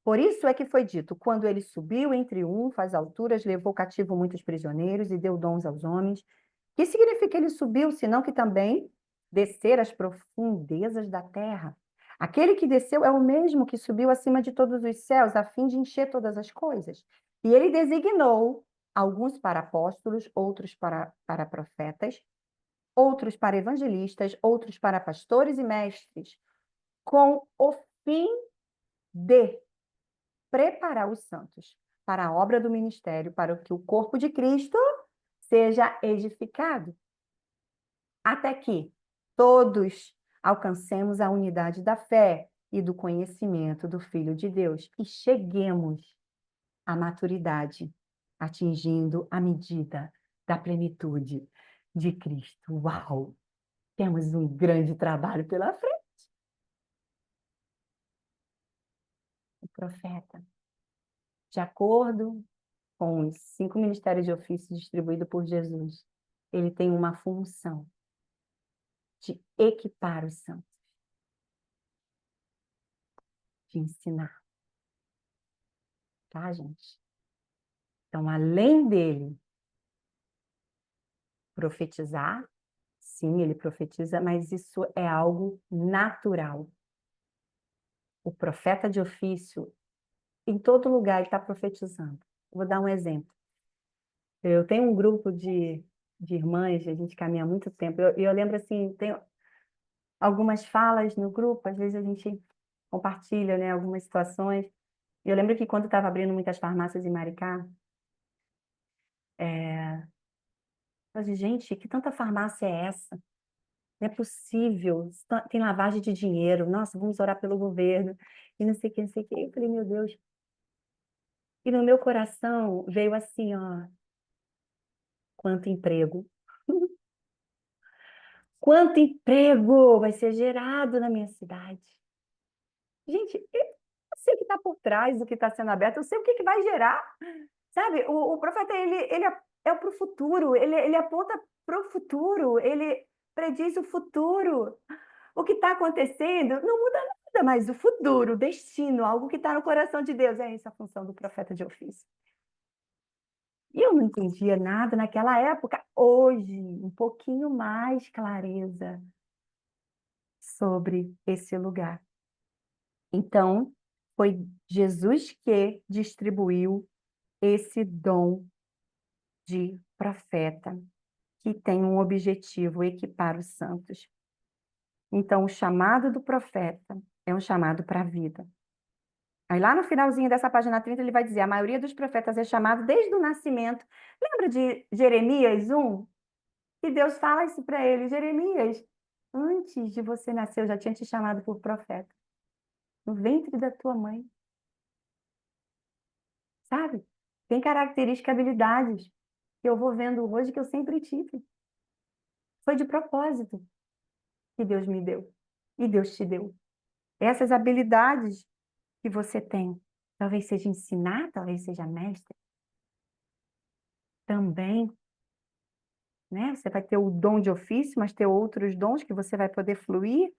Por isso é que foi dito, quando ele subiu em triunfo às alturas, levou cativo muitos prisioneiros e deu dons aos homens. Que significa ele subiu, senão que também descer às profundezas da terra? Aquele que desceu é o mesmo que subiu acima de todos os céus, a fim de encher todas as coisas. E ele designou alguns para apóstolos, outros para profetas, outros para evangelistas, outros para pastores e mestres, com o fim de preparar os santos para a obra do ministério, para que o corpo de Cristo seja edificado, até que todos alcancemos a unidade da fé e do conhecimento do Filho de Deus e cheguemos à maturidade, atingindo a medida da plenitude de Cristo. Uau! Temos um grande trabalho pela frente. O profeta, de acordo com os 5 ministérios de ofício distribuídos por Jesus, ele tem uma função de equipar os santos, de ensinar, tá, gente? Então, além dele profetizar, sim, ele profetiza, mas isso é algo natural. O profeta de ofício, em todo lugar, ele está profetizando. Vou dar um exemplo. Eu tenho um grupo de irmãs, a gente caminha há muito tempo, e eu lembro assim, tem algumas falas no grupo, às vezes a gente compartilha, né, algumas situações. E eu lembro que quando estava abrindo muitas farmácias em Maricá, eu disse, gente, que tanta farmácia é essa? Não é possível. Tem lavagem de dinheiro. Nossa, vamos orar pelo governo. E não sei o que, não sei o que. Eu falei, meu Deus. E no meu coração veio assim, ó, quanto emprego. Quanto emprego vai ser gerado na minha cidade? Gente, eu sei o que está por trás do que está sendo aberto, eu sei o que vai gerar. Sabe, o profeta, ele é para o futuro, ele aponta para o futuro, ele prediz o futuro. O que está acontecendo não muda nada, mas o futuro, o destino, algo que está no coração de Deus. É essa a função do profeta de ofício. E eu não entendia nada naquela época. Hoje, um pouquinho mais clareza sobre esse lugar. Então, foi Jesus que distribuiu esse dom de profeta, que tem um objetivo, equipar os santos. Então, o chamado do profeta é um chamado para a vida. Aí lá no finalzinho dessa página 30, ele vai dizer, a maioria dos profetas é chamado desde o nascimento. Lembra de Jeremias 1? Que Deus fala isso para ele, Jeremias, antes de você nascer, eu já tinha te chamado por profeta. No ventre da tua mãe. Sabe? Tem características, habilidades que eu vou vendo hoje que eu sempre tive. Foi de propósito que Deus me deu. E Deus te deu. Essas habilidades que você tem, talvez seja ensinar, talvez seja mestre, também, né? Você vai ter o dom de ofício, mas ter outros dons que você vai poder fluir.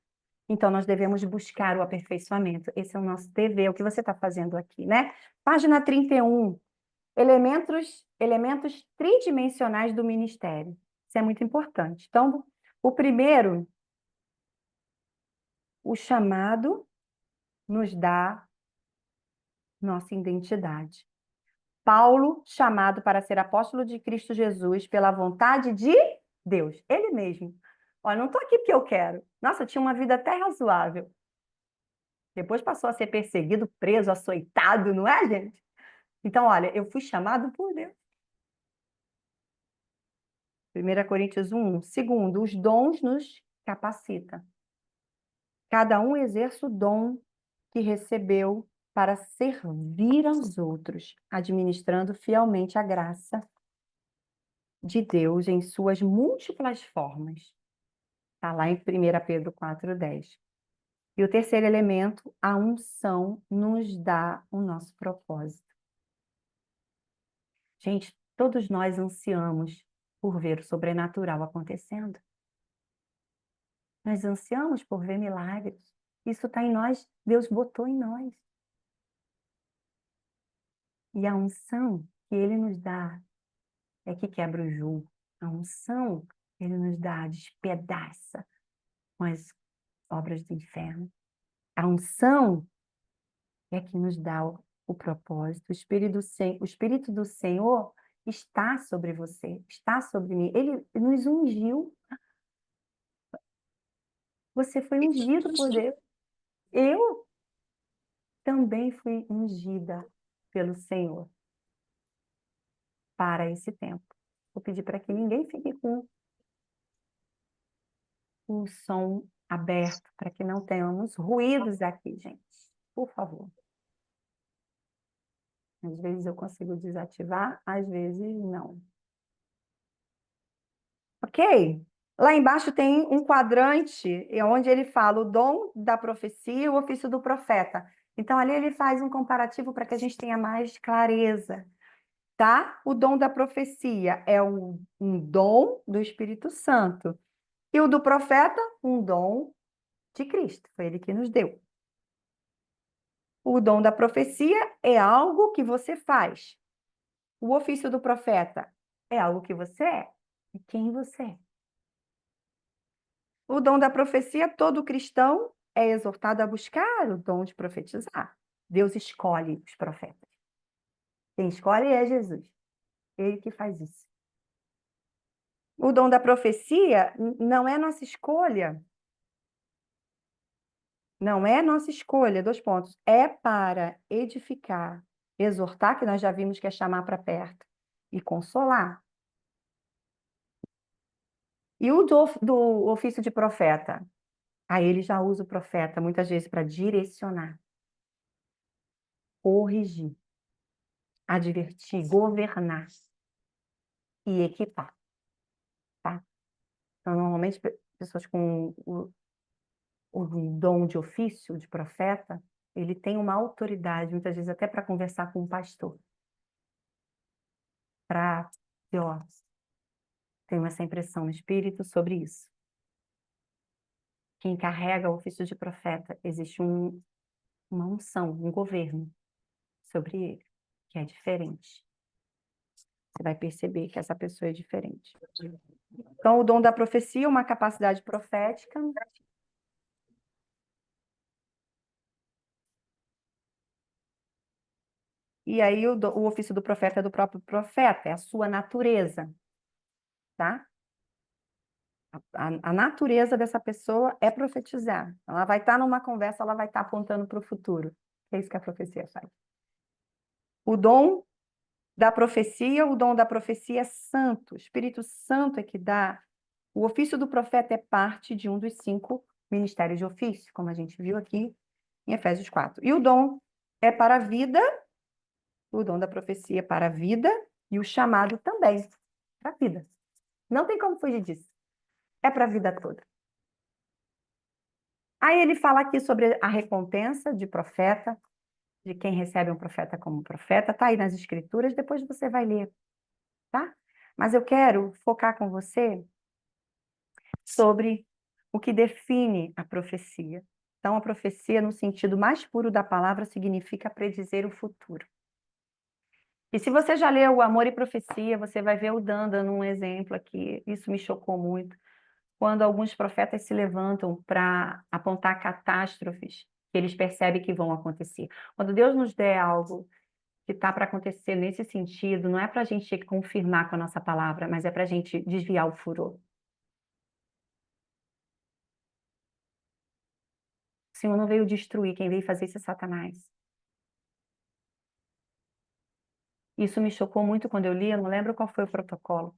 Então, nós devemos buscar o aperfeiçoamento. Esse é o nosso dever, é o que você está fazendo aqui, né? Página 31. Elementos tridimensionais do ministério. Isso é muito importante. Então, o primeiro, o chamado nos dá nossa identidade. Paulo, chamado para ser apóstolo de Cristo Jesus pela vontade de Deus, ele mesmo. Olha, não estou aqui porque eu quero. Nossa, eu tinha uma vida até razoável. Depois passou a ser perseguido, preso, açoitado, não é, gente? Então, olha, eu fui chamado por Deus. 1 Coríntios 1:1. Segundo, os dons nos capacita. Cada um exerce o dom que recebeu para servir aos outros, administrando fielmente a graça de Deus em suas múltiplas formas. Está lá em 1 Pedro 4:10. E o terceiro elemento, a unção, nos dá o nosso propósito. Gente, todos nós ansiamos por ver o sobrenatural acontecendo. Nós ansiamos por ver milagres. Isso está em nós, Deus botou em nós. E a unção que Ele nos dá é que quebra o jugo. A unção que Ele nos dá despedaça com as obras do inferno. A unção é que nos dá o propósito. O Espírito do Senhor está sobre você, está sobre mim. Ele nos ungiu. Você foi ungido por Deus. Eu também fui ungida pelo Senhor para esse tempo. Vou pedir para que ninguém fique com o som aberto, para que não tenhamos ruídos aqui, gente. Por favor. Às vezes eu consigo desativar, às vezes não. Ok? Lá embaixo tem um quadrante onde ele fala o dom da profecia e o ofício do profeta. Então, ali ele faz um comparativo para que a gente tenha mais clareza, tá? O dom da profecia é um dom do Espírito Santo. E o do profeta, um dom de Cristo. Foi ele que nos deu. O dom da profecia é algo que você faz. O ofício do profeta é algo que você é. E quem você é. O dom da profecia, todo cristão é exortado a buscar o dom de profetizar. Deus escolhe os profetas. Quem escolhe é Jesus. Ele que faz isso. O dom da profecia não é nossa escolha. Não é nossa escolha, 2 pontos. É para edificar, exortar, que nós já vimos que é chamar para perto, e consolar. E o do ofício de profeta? Aí ele já usa o profeta muitas vezes para direcionar, corrigir, advertir, governar e equipar, tá? Então, normalmente, pessoas com o dom de ofício de profeta, ele tem uma autoridade, muitas vezes até para conversar com um pastor, para dizer, ó, tenho essa impressão no espírito sobre isso. Quem carrega o ofício de profeta, existe uma unção, um governo sobre ele, que é diferente. Você vai perceber que essa pessoa é diferente. Então, o dom da profecia é uma capacidade profética. E aí, o ofício do profeta é do próprio profeta, é a sua natureza, tá? A natureza dessa pessoa é profetizar. Ela vai estar numa conversa, ela vai estar apontando para o futuro. É isso que a profecia faz. O dom o dom da profecia é santo. O Espírito Santo é que dá. O ofício do profeta é parte de um dos 5 ministérios de ofício, como a gente viu aqui em Efésios 4. E o dom é para a vida, o dom da profecia é para a vida e o chamado também para a vida. Não tem como fugir disso. É para a vida toda. Aí ele fala aqui sobre a recompensa de profeta, de quem recebe um profeta como profeta, tá aí nas escrituras, depois você vai ler, tá? Mas eu quero focar com você sobre o que define a profecia. Então, a profecia, no sentido mais puro da palavra, significa predizer o futuro. E se você já leu o Amor e Profecia, você vai ver o Dan dando um exemplo aqui. Isso me chocou muito. Quando alguns profetas se levantam para apontar catástrofes que eles percebem que vão acontecer. Quando Deus nos der algo que está para acontecer nesse sentido, não é para a gente confirmar com a nossa palavra, mas é para a gente desviar o furor. O Senhor não veio destruir, quem veio fazer isso é Satanás. Isso me chocou muito quando eu li, eu não lembro qual foi o protocolo.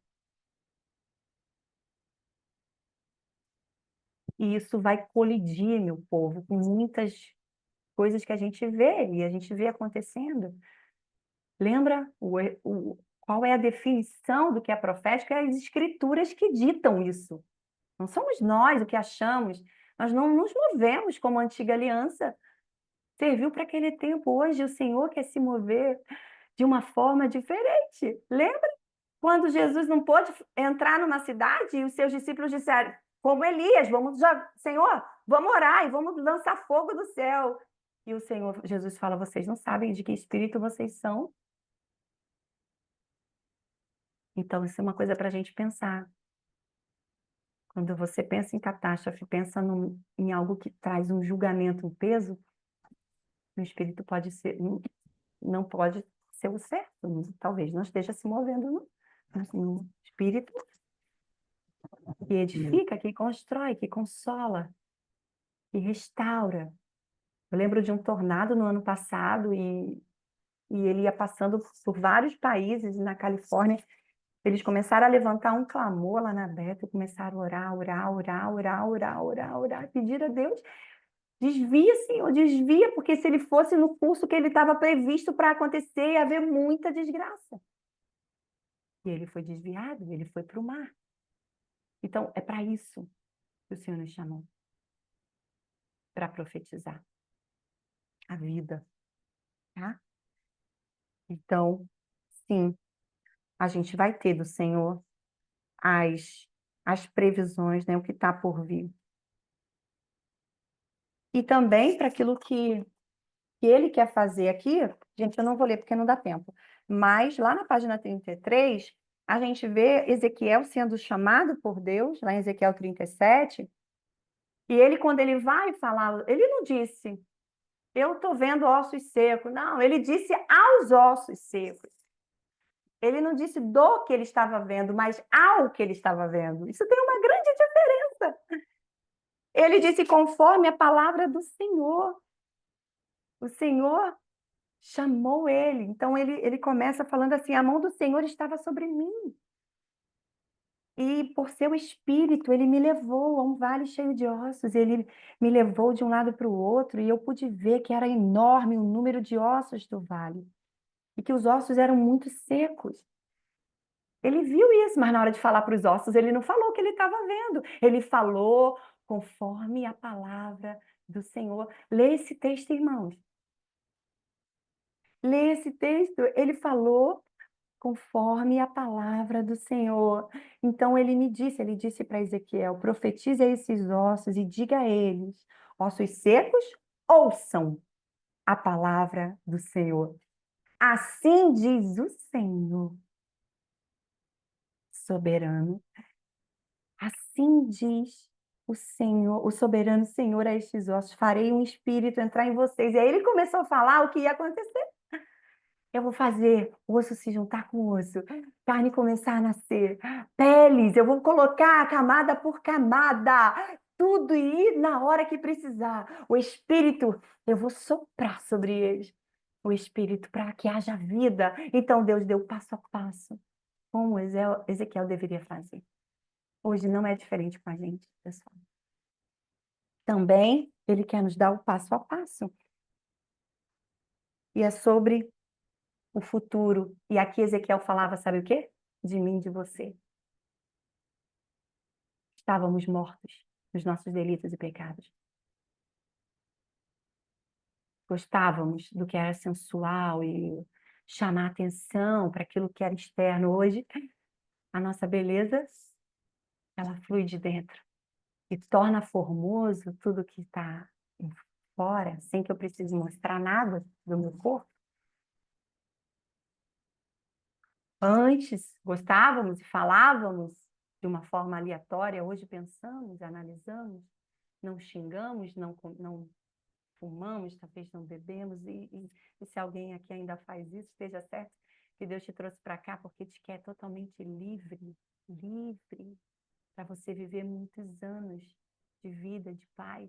E isso vai colidir, meu povo, com muitas coisas que a gente vê, e a gente vê acontecendo. Lembra qual é a definição do que é profético? É as escrituras que ditam isso. Não somos nós o que achamos. Nós não nos movemos como a antiga aliança. Serviu para aquele tempo. Hoje o Senhor quer se mover de uma forma diferente. Lembra quando Jesus não pôde entrar numa cidade e os seus discípulos disseram, como Elias, Senhor, vamos orar e vamos lançar fogo do céu. E o Senhor, Jesus fala, vocês não sabem de que espírito vocês são? Então, isso é uma coisa para a gente pensar. Quando você pensa em catástrofe, pensa em algo que traz um julgamento, um peso, o espírito pode ser, não pode ser o certo, talvez não esteja se movendo no espírito que edifica, que constrói, que consola, que restaura. Eu lembro de um tornado no ano passado e ele ia passando por vários países na Califórnia. Eles começaram a levantar um clamor lá na Beta, começaram a orar, orar, orar, orar, orar, orar, orar, pedir a Deus, desvia, Senhor, desvia, porque se ele fosse no curso que ele estava previsto para acontecer, ia haver muita desgraça. E ele foi desviado, ele foi para o mar. Então, é para isso que o Senhor nos chamou, para profetizar a vida, tá? Então, sim, a gente vai ter do Senhor as previsões, né, o que está por vir. E também para aquilo que ele quer fazer aqui, gente, eu não vou ler porque não dá tempo, mas lá na página 33, a gente vê Ezequiel sendo chamado por Deus, lá em Ezequiel 37, e ele, quando ele vai falar, ele não disse, eu estou vendo ossos secos, não, ele disse aos ossos secos. Ele não disse do que ele estava vendo, mas ao que ele estava vendo. Isso tem uma grande diferença. Ele disse conforme a palavra do Senhor. O Senhor chamou ele. Então ele começa falando assim: a mão do Senhor estava sobre mim. E por seu espírito, ele me levou a um vale cheio de ossos, ele me levou de um lado para o outro, e eu pude ver que era enorme o número de ossos do vale, e que os ossos eram muito secos. Ele viu isso, mas na hora de falar para os ossos, ele não falou o que ele estava vendo. Ele falou conforme a palavra do Senhor. Lê esse texto, irmãos. Lê esse texto. Ele falou conforme a palavra do Senhor. Então ele disse para Ezequiel: profetize a esses ossos e diga a eles: ossos secos, ouçam a palavra do Senhor. Assim diz o Senhor soberano. Assim diz o Senhor, o soberano Senhor a estes ossos: farei um espírito entrar em vocês. E aí ele começou a falar o que ia acontecer. Eu vou fazer osso se juntar com osso, carne começar a nascer, peles, eu vou colocar camada por camada, tudo e ir na hora que precisar. O Espírito, eu vou soprar sobre eles, o Espírito, para que haja vida. Então Deus deu passo a passo, como Ezequiel deveria fazer. Hoje não é diferente com a gente, pessoal. Também Ele quer nos dar o passo a passo. E é sobre o futuro. E aqui Ezequiel falava, sabe o quê? De mim, de você. Estávamos mortos nos nossos delitos e pecados. Gostávamos do que era sensual e chamar atenção para aquilo que era externo. Hoje, a nossa beleza, ela flui de dentro e torna formoso tudo que está fora, sem que eu precise mostrar nada do meu corpo. Antes, gostávamos e falávamos de uma forma aleatória, hoje pensamos, analisamos, não xingamos, não fumamos, talvez não bebemos, e se alguém aqui ainda faz isso, esteja certo que Deus te trouxe para cá porque te quer totalmente livre, livre, para você viver muitos anos de vida, de paz,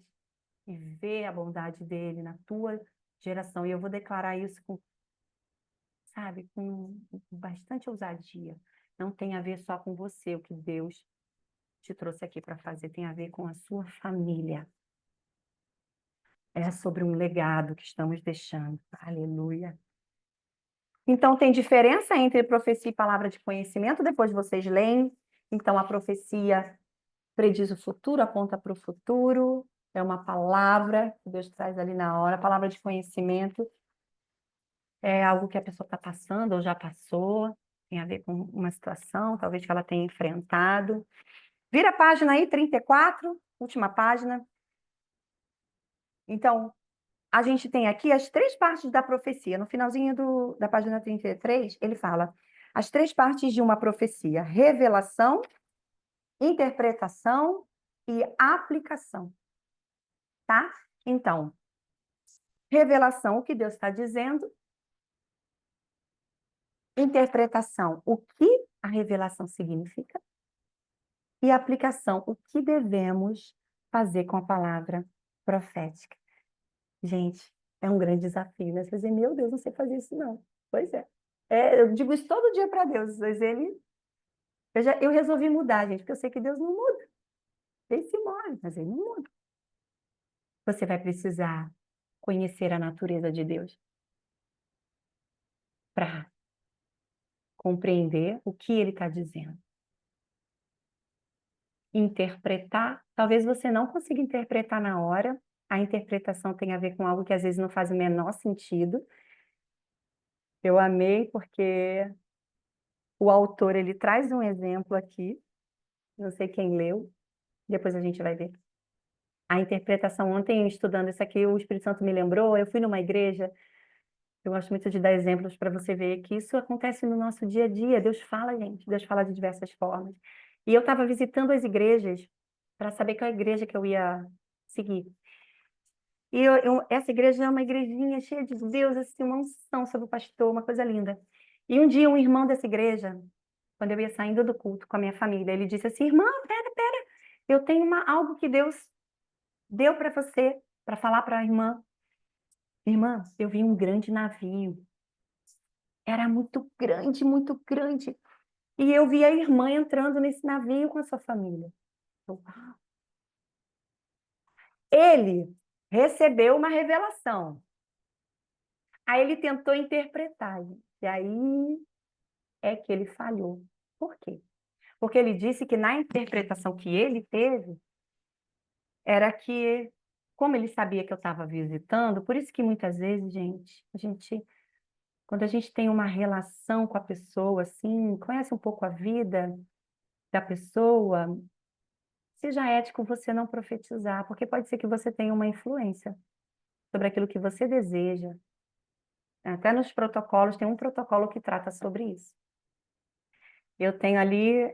e ver a bondade dele na tua geração. E eu vou declarar isso com, sabe, com bastante ousadia. Não tem a ver só com você, o que Deus te trouxe aqui para fazer, tem a ver com a sua família. É sobre um legado que estamos deixando. Aleluia. Então, tem diferença entre profecia e palavra de conhecimento? Depois vocês leem. Então, a profecia prediz o futuro, aponta para o futuro. É uma palavra que Deus traz ali na hora. A palavra de conhecimento é algo que a pessoa está passando ou já passou. Tem a ver com uma situação, talvez que ela tenha enfrentado. Vira a página aí, 34, última página. Então, a gente tem aqui as três partes da profecia. No finalzinho da página 33, ele fala as três partes de uma profecia: revelação, interpretação e aplicação. Tá? Então, revelação, o que Deus está dizendo. Interpretação, o que a revelação significa. E aplicação, o que devemos fazer com a palavra profética. Gente, é um grande desafio, né? Você vai dizer, meu Deus, não sei fazer isso, não. Pois é. Eu digo isso todo dia para Deus, mas eu resolvi mudar, gente, porque eu sei que Deus não muda. Ele se move, mas ele não muda. Você vai precisar conhecer a natureza de Deus para compreender o que ele está dizendo. Interpretar, talvez você não consiga interpretar na hora, a interpretação tem a ver com algo que às vezes não faz o menor sentido. Eu amei porque o autor, ele traz um exemplo aqui, não sei quem leu, depois a gente vai ver. A interpretação, ontem estudando isso aqui, o Espírito Santo me lembrou, eu fui numa igreja, eu gosto muito de dar exemplos para você ver que isso acontece no nosso dia a dia, Deus fala, gente, Deus fala de diversas formas. E eu estava visitando as igrejas para saber qual igreja que eu ia seguir. E essa igreja é uma igrejinha cheia de Deus, assim, uma unção sobre o pastor, uma coisa linda. E um dia um irmão dessa igreja, quando eu ia saindo do culto com a minha família, ele disse assim, irmã, pera, eu tenho algo que Deus deu para você, para falar para a irmã. Irmã, eu vi um grande navio. Era muito grande, muito grande. E eu vi a irmã entrando nesse navio com a sua família. Ele recebeu uma revelação. Aí ele tentou interpretar. E aí é que ele falhou. Por quê? Porque ele disse que na interpretação que ele teve, era que, como ele sabia que eu estava visitando, por isso que muitas vezes, gente, quando a gente tem uma relação com a pessoa, assim, conhece um pouco a vida da pessoa, seja ético você não profetizar, porque pode ser que você tenha uma influência sobre aquilo que você deseja. Até nos protocolos, tem um protocolo que trata sobre isso. Eu tenho ali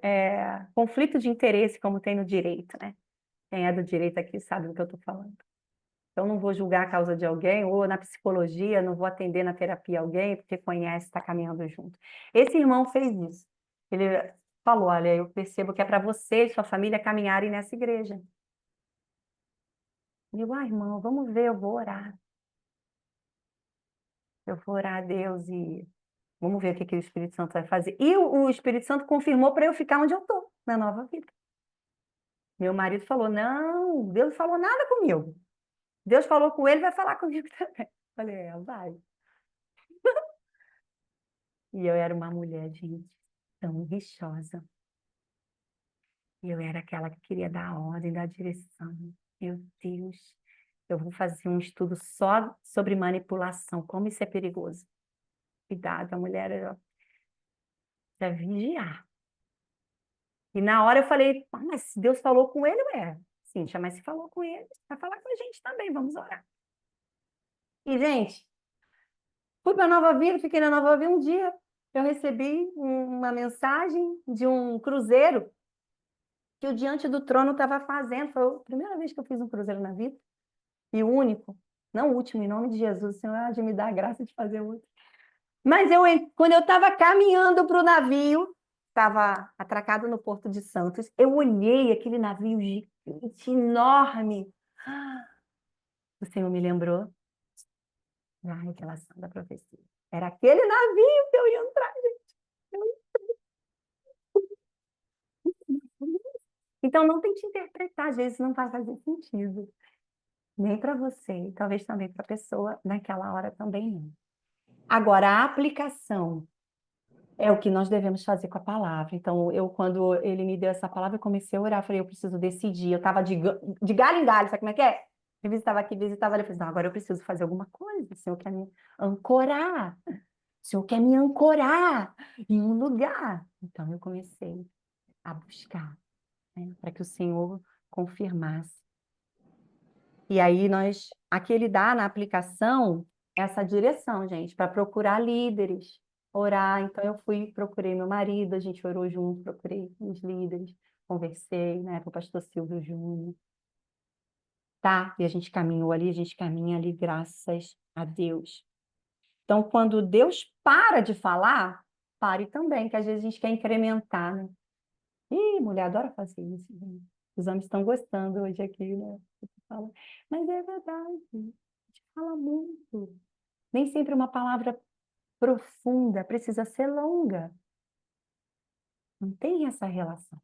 conflito de interesse, como tem no direito, né? Quem é do direito aqui sabe do que eu estou falando. Então, não vou julgar a causa de alguém, ou na psicologia, não vou atender na terapia alguém, porque conhece, está caminhando junto. Esse irmão fez isso. Ele falou, olha, eu percebo que é para você e sua família caminharem nessa igreja. Eu digo, irmão, vamos ver, eu vou orar. Eu vou orar a Deus e vamos ver o que o Espírito Santo vai fazer. E o Espírito Santo confirmou para eu ficar onde eu estou, na nova vida. Meu marido falou, não, Deus não falou nada comigo. Deus falou com ele, vai falar comigo também. Falei, vai. E eu era uma mulher, gente, tão rixosa. E eu era aquela que queria dar a ordem, dar a direção. Meu Deus, eu vou fazer um estudo só sobre manipulação, como isso é perigoso. Cuidado, a mulher é vigiar. E na hora eu falei, mas se Deus falou com ele, Cíntia, mas se falou com ele, vai falar com a gente também, vamos orar. E, gente, fui para Nova Vida, fiquei na Nova Vida um dia. Eu recebi uma mensagem de um cruzeiro que o Diante do Trono estava fazendo. Foi a primeira vez que eu fiz um cruzeiro na vida. E o único, não o último, em nome de Jesus. O Senhor há de me dar a graça de fazer outro. Mas quando eu estava caminhando para o navio, estava atracado no Porto de Santos, eu olhei aquele navio gigante, enorme. O Senhor me lembrou da revelação da profecia. Era aquele navio que eu ia entrar, gente. Então, não tente interpretar, às vezes não vai fazer sentido. Nem para você, e talvez também para a pessoa naquela hora também não. Agora, a aplicação é o que nós devemos fazer com a palavra. Então, quando ele me deu essa palavra, eu comecei a orar, falei, eu preciso decidir. Eu estava de galho em galho, sabe como é que é? Eu visitava aqui, visitava ali, eu falei, não, agora eu preciso fazer alguma coisa, o Senhor quer me ancorar. O Senhor quer me ancorar em um lugar. Então, eu comecei a buscar, né, para que o Senhor confirmasse. E aí aqui ele dá na aplicação essa direção, gente, para procurar líderes, orar. Então eu procurei meu marido, a gente orou junto, procurei os líderes, conversei, né, com o pastor Silvio Júnior. Tá? E a gente caminhou ali, a gente caminha ali, graças a Deus. Então, quando Deus para de falar, pare também, que às vezes a gente quer incrementar, né? Ih, mulher adora fazer isso, gente. Os homens estão gostando hoje aqui, né? Mas é verdade, a gente fala muito. Nem sempre uma palavra profunda precisa ser longa. Não tem essa relação.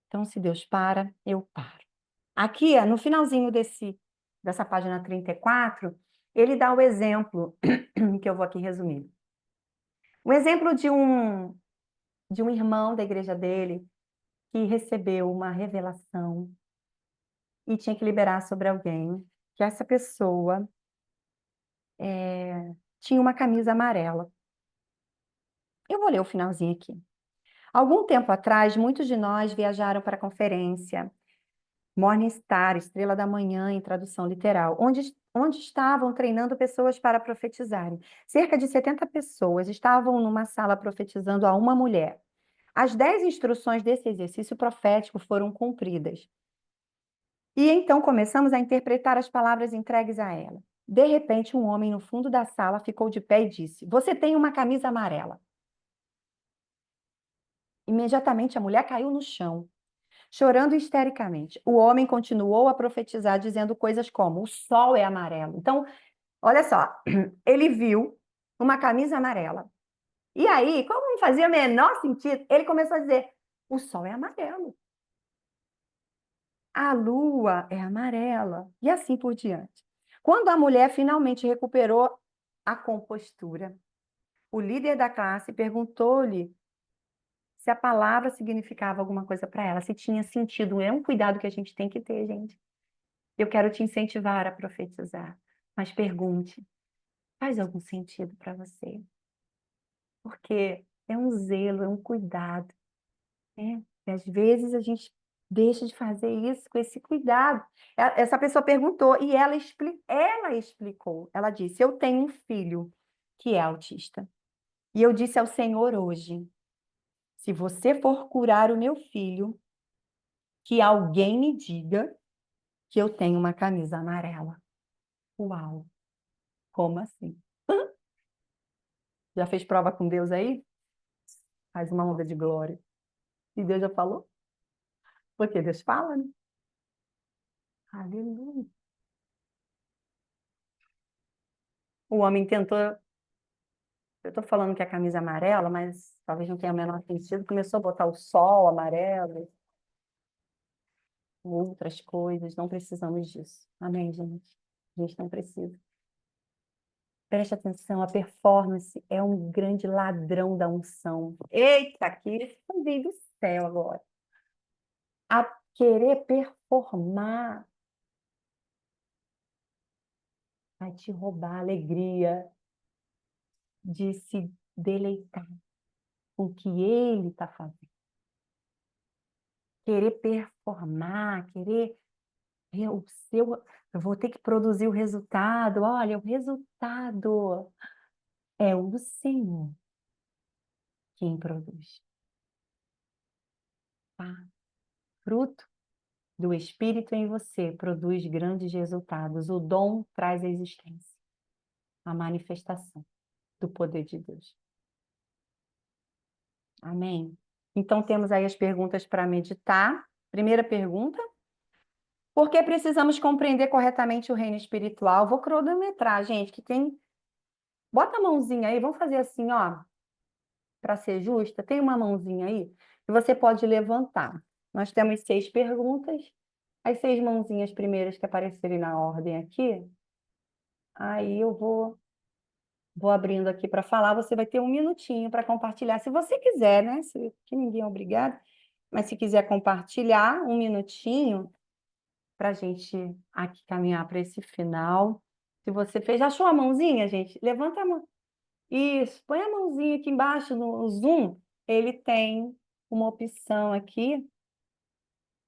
Então, se Deus para, eu paro. Aqui, no finalzinho dessa página 34, ele dá o exemplo, que eu vou aqui resumir. O exemplo de um irmão da igreja dele que recebeu uma revelação e tinha que liberar sobre alguém, que essa pessoa tinha uma camisa amarela. Eu vou ler o finalzinho aqui. Algum tempo atrás, muitos de nós viajaram para a conferência Morningstar, Estrela da Manhã, em tradução literal, onde estavam treinando pessoas para profetizarem. Cerca de 70 pessoas estavam numa sala profetizando a uma mulher. As 10 instruções desse exercício profético foram cumpridas. E então começamos a interpretar as palavras entregues a ela. De repente, um homem no fundo da sala ficou de pé e disse: "Você tem uma camisa amarela." Imediatamente a mulher caiu no chão, chorando histericamente. O homem continuou a profetizar, dizendo coisas como: "O sol é amarelo." Então, olha só, ele viu uma camisa amarela. E aí, como não fazia o menor sentido, ele começou a dizer: o sol é amarelo, a lua é amarela, e assim por diante. Quando a mulher finalmente recuperou a compostura, o líder da classe perguntou-lhe se a palavra significava alguma coisa para ela, se tinha sentido. É um cuidado que a gente tem que ter, gente. Eu quero te incentivar a profetizar, mas pergunte: faz algum sentido para você? Porque é um zelo, é um cuidado, né? E às vezes a gente deixa de fazer isso com esse cuidado. Essa pessoa perguntou e ela explicou. Ela disse: eu tenho um filho que é autista. E eu disse ao Senhor hoje: se você for curar o meu filho, que alguém me diga que eu tenho uma camisa amarela. Uau! Como assim? Já fez prova com Deus aí? Faz uma onda de glória. E Deus já falou? Porque Deus fala, né? Aleluia. O homem tentou. Eu estou falando que é a camisa amarela, mas talvez não tenha o menor sentido. Começou a botar o sol amarelo, outras coisas. Não precisamos disso. Amém, gente? A gente não precisa. Preste atenção, a performance é um grande ladrão da unção. Eita, aqui veio do céu agora. A querer performar vai te roubar a alegria de se deleitar com o que ele está fazendo. Querer performar, querer o seu. Eu vou ter que produzir o resultado. Olha, o resultado é o Senhor quem produz. Tá? Fruto do Espírito em você produz grandes resultados. O dom traz a existência, a manifestação do poder de Deus. Amém? Então, temos aí as perguntas para meditar. Primeira pergunta: por que precisamos compreender corretamente o reino espiritual? Vou cronometrar, gente, que tem. Bota a mãozinha aí, vamos fazer assim, ó, para ser justa. Tem uma mãozinha aí que você pode levantar. Nós temos 6 perguntas. As 6 mãozinhas primeiras que aparecerem na ordem aqui, aí eu vou abrindo aqui para falar. Você vai ter um minutinho para compartilhar, se você quiser, né? Que ninguém é obrigado. Mas se quiser compartilhar, um minutinho para a gente aqui caminhar para esse final. Se você fez, achou a mãozinha, gente? Levanta a mão. Isso, põe a mãozinha aqui embaixo no Zoom. Ele tem uma opção aqui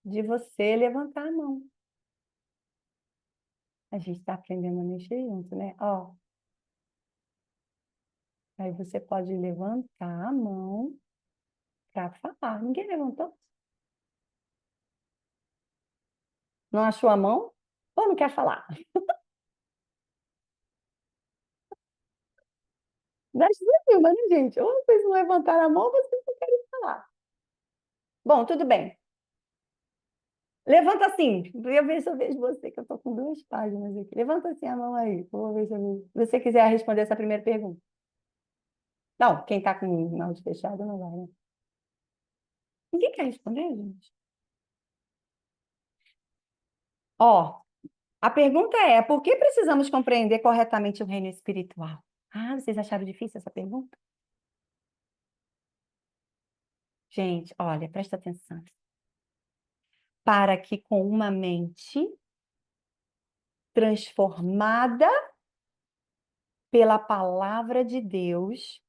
de você levantar a mão. A gente está aprendendo a mexer junto, né? Ó, aí você pode levantar a mão para falar. Ninguém levantou? Não achou a mão? Ou não quer falar? Das duas uma, né, gente? Ou vocês não levantaram a mão, ou vocês não querem falar. Bom, tudo bem. Levanta assim. Eu vejo se eu vejo você, que eu estou com 2 páginas aqui. Levanta assim a mão aí. Vou ver se eu vejo. Se você quiser responder essa primeira pergunta. Não, quem está com o áudio fechado não vai, né? Ninguém quer responder, gente? Ó, a pergunta é: por que precisamos compreender corretamente o reino espiritual? Ah, vocês acharam difícil essa pergunta? Gente, olha, presta atenção. Para que com uma mente transformada pela palavra de Deus,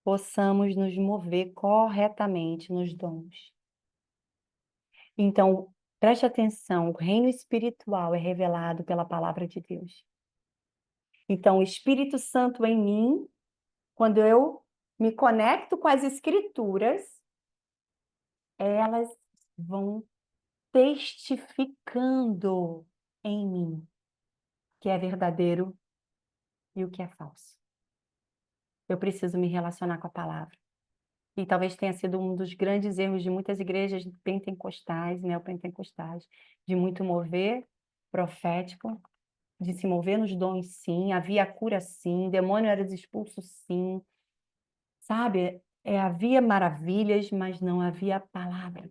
possamos nos mover corretamente nos dons. Então, preste atenção, o reino espiritual é revelado pela palavra de Deus. Então, o Espírito Santo em mim, quando eu me conecto com as Escrituras, elas vão testificando em mim o que é verdadeiro e o que é falso. Eu preciso me relacionar com a palavra. E talvez tenha sido um dos grandes erros de muitas igrejas pentecostais, neopentecostais, de muito mover profético, de se mover nos dons, sim, havia cura, sim, demônio era expulso, sim, sabe? Havia maravilhas, mas não havia palavra.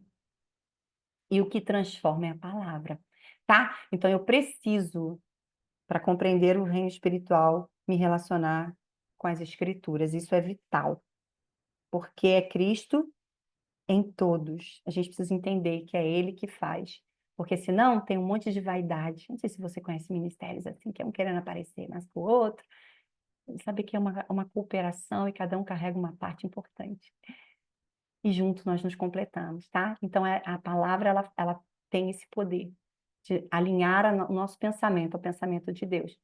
E o que transforma é a palavra, tá? Então eu preciso, para compreender o reino espiritual, me relacionar com as escrituras. Isso é vital, porque é Cristo em todos. A gente precisa entender que é Ele que faz. Porque senão tem um monte de vaidade. Não sei se você conhece ministérios assim, que é um querendo aparecer mais que o outro. Sabe que é uma cooperação e cada um carrega uma parte importante. E juntos nós nos completamos, tá? Então a palavra, ela tem esse poder de alinhar o nosso pensamento ao pensamento de Deus.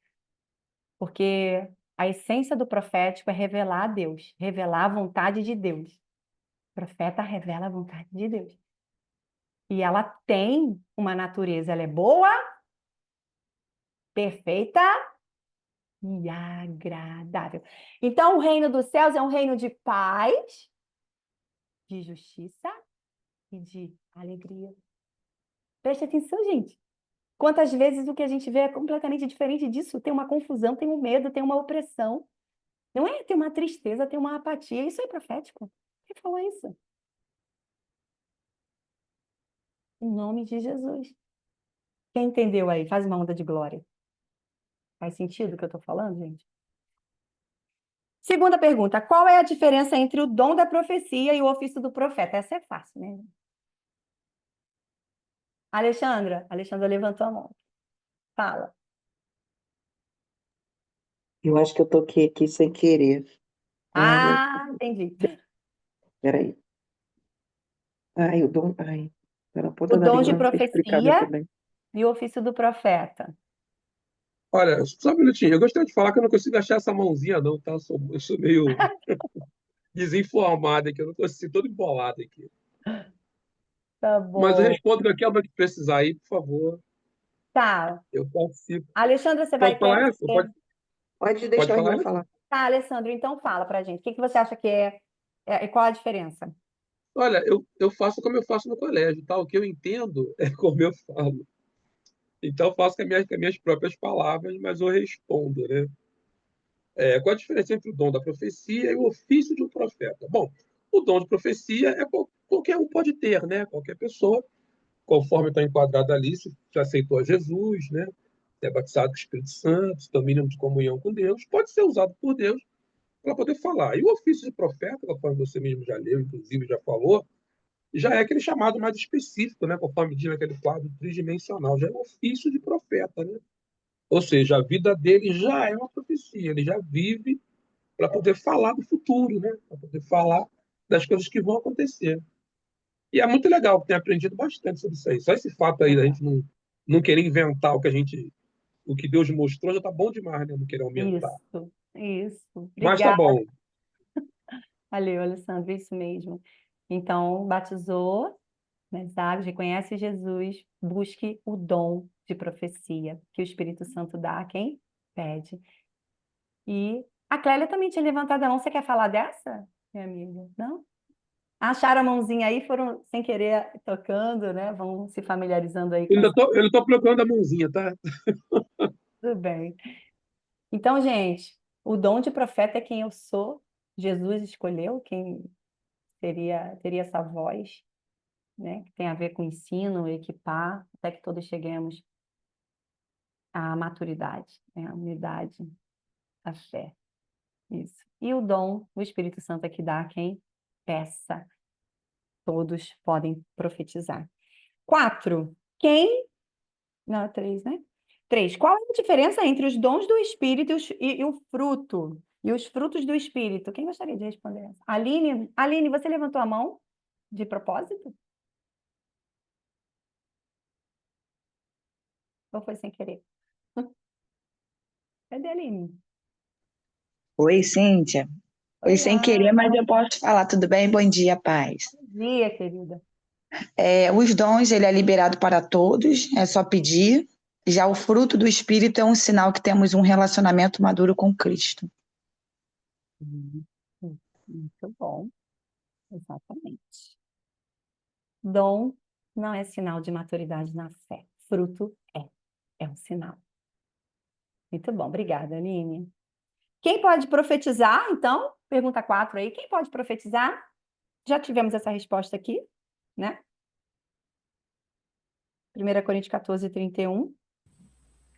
Porque a essência do profético é revelar a Deus, revelar a vontade de Deus. O profeta revela a vontade de Deus. E ela tem uma natureza, ela é boa, perfeita e agradável. Então, o reino dos céus é um reino de paz, de justiça e de alegria. Preste atenção, gente. Quantas vezes o que a gente vê é completamente diferente disso? Tem uma confusão, tem um medo, tem uma opressão. Não é? Tem uma tristeza, tem uma apatia. Isso é profético. Quem falou isso? Em nome de Jesus. Quem entendeu aí? Faz uma onda de glória. Faz sentido o que eu estou falando, gente? Segunda pergunta. Qual é a diferença entre o dom da profecia e o ofício do profeta? Essa é fácil, né? Alexandra levantou a mão. Fala. Eu acho que eu toquei aqui sem querer. Ai, Entendi. peraí. Ai, o dom. Ai, tá na O ponta da dom língua, de não sei explicar muito profecia bem. e o ofício do profeta. Olha, só um minutinho. Eu gostaria de falar que eu não consigo achar essa mãozinha, não, tá? Eu sou meio desinformado aqui, eu não consigo, todo embolado aqui. Tá Mas eu bom. respondo qualquer hora que precisar aí, por favor. Tá. Eu participo. Alexandra, você vai Pode querer falar essa? ser... Pode Pode deixar o falar irmão essa? falar. Tá, Alessandro, então fala pra gente. O que que você acha que e qual a diferença? Olha, eu faço como eu faço no colégio, tá? O que eu entendo é como eu falo. Então, eu faço com as minhas próprias palavras, mas eu respondo, né? Qual a diferença entre o dom da profecia e o ofício de um profeta? Bom, o dom de profecia qualquer um pode ter, né? Qualquer pessoa, conforme está enquadrado ali, se aceitou a Jesus, né? Se é batizado com o Espírito Santo, se tem o mínimo de comunhão com Deus, pode ser usado por Deus para poder falar. E o ofício de profeta, conforme você mesmo já leu, inclusive já falou, já é aquele chamado mais específico, né? Conforme diz naquele quadro tridimensional, já é o ofício de profeta, né? Ou seja, a vida dele já é uma profecia, ele já vive para poder falar do futuro, né? Para poder falar das coisas que vão acontecer. E é muito legal, tenho aprendido bastante sobre isso aí. Só esse fato aí da gente não querer inventar o que Deus mostrou já tá bom demais, né? Não querer aumentar. Isso. Mas tá Obrigada. bom. Valeu, Alessandro, isso mesmo. Então, batizou nas águas, reconhece Jesus, busque o dom de profecia que o Espírito Santo dá a quem pede. E a Clélia também tinha levantado a mão. Você quer falar dessa, minha amiga? Não? Acharam a mãozinha aí, foram sem querer tocando, né? Vão se familiarizando aí com essa. Eu ainda tô procurando a mãozinha, tá? Tudo bem. Então, gente, o dom de profeta é quem eu sou. Jesus escolheu quem teria essa voz, né? Que tem a ver com ensino, equipar, até que todos cheguemos à maturidade, né? À unidade, à fé. Isso. E o dom, o Espírito Santo é que dá a quem peça. Todos podem profetizar. 4. Quem... Não, 3, né? 3. Qual é a diferença entre os dons do Espírito e o fruto? E os frutos do Espírito? Quem gostaria de responder essa? Aline, você levantou a mão de propósito? Ou foi sem querer? Cadê a Aline? Oi, Cíntia. Foi sem Olá, querer, mas eu posso falar. Tudo bem? Bom dia, paz. bom dia, querida. Os dons, ele é liberado para todos, é só pedir. Já o fruto do Espírito é um sinal que temos um relacionamento maduro com Cristo. Hum, Muito bom, exatamente. Dom não é sinal de maturidade na fé. Fruto é um sinal. Muito bom, obrigada, Aline. Quem pode profetizar, então? Pergunta 4 aí, quem pode profetizar? Já tivemos essa resposta aqui, né? 1 Coríntios 14, 31.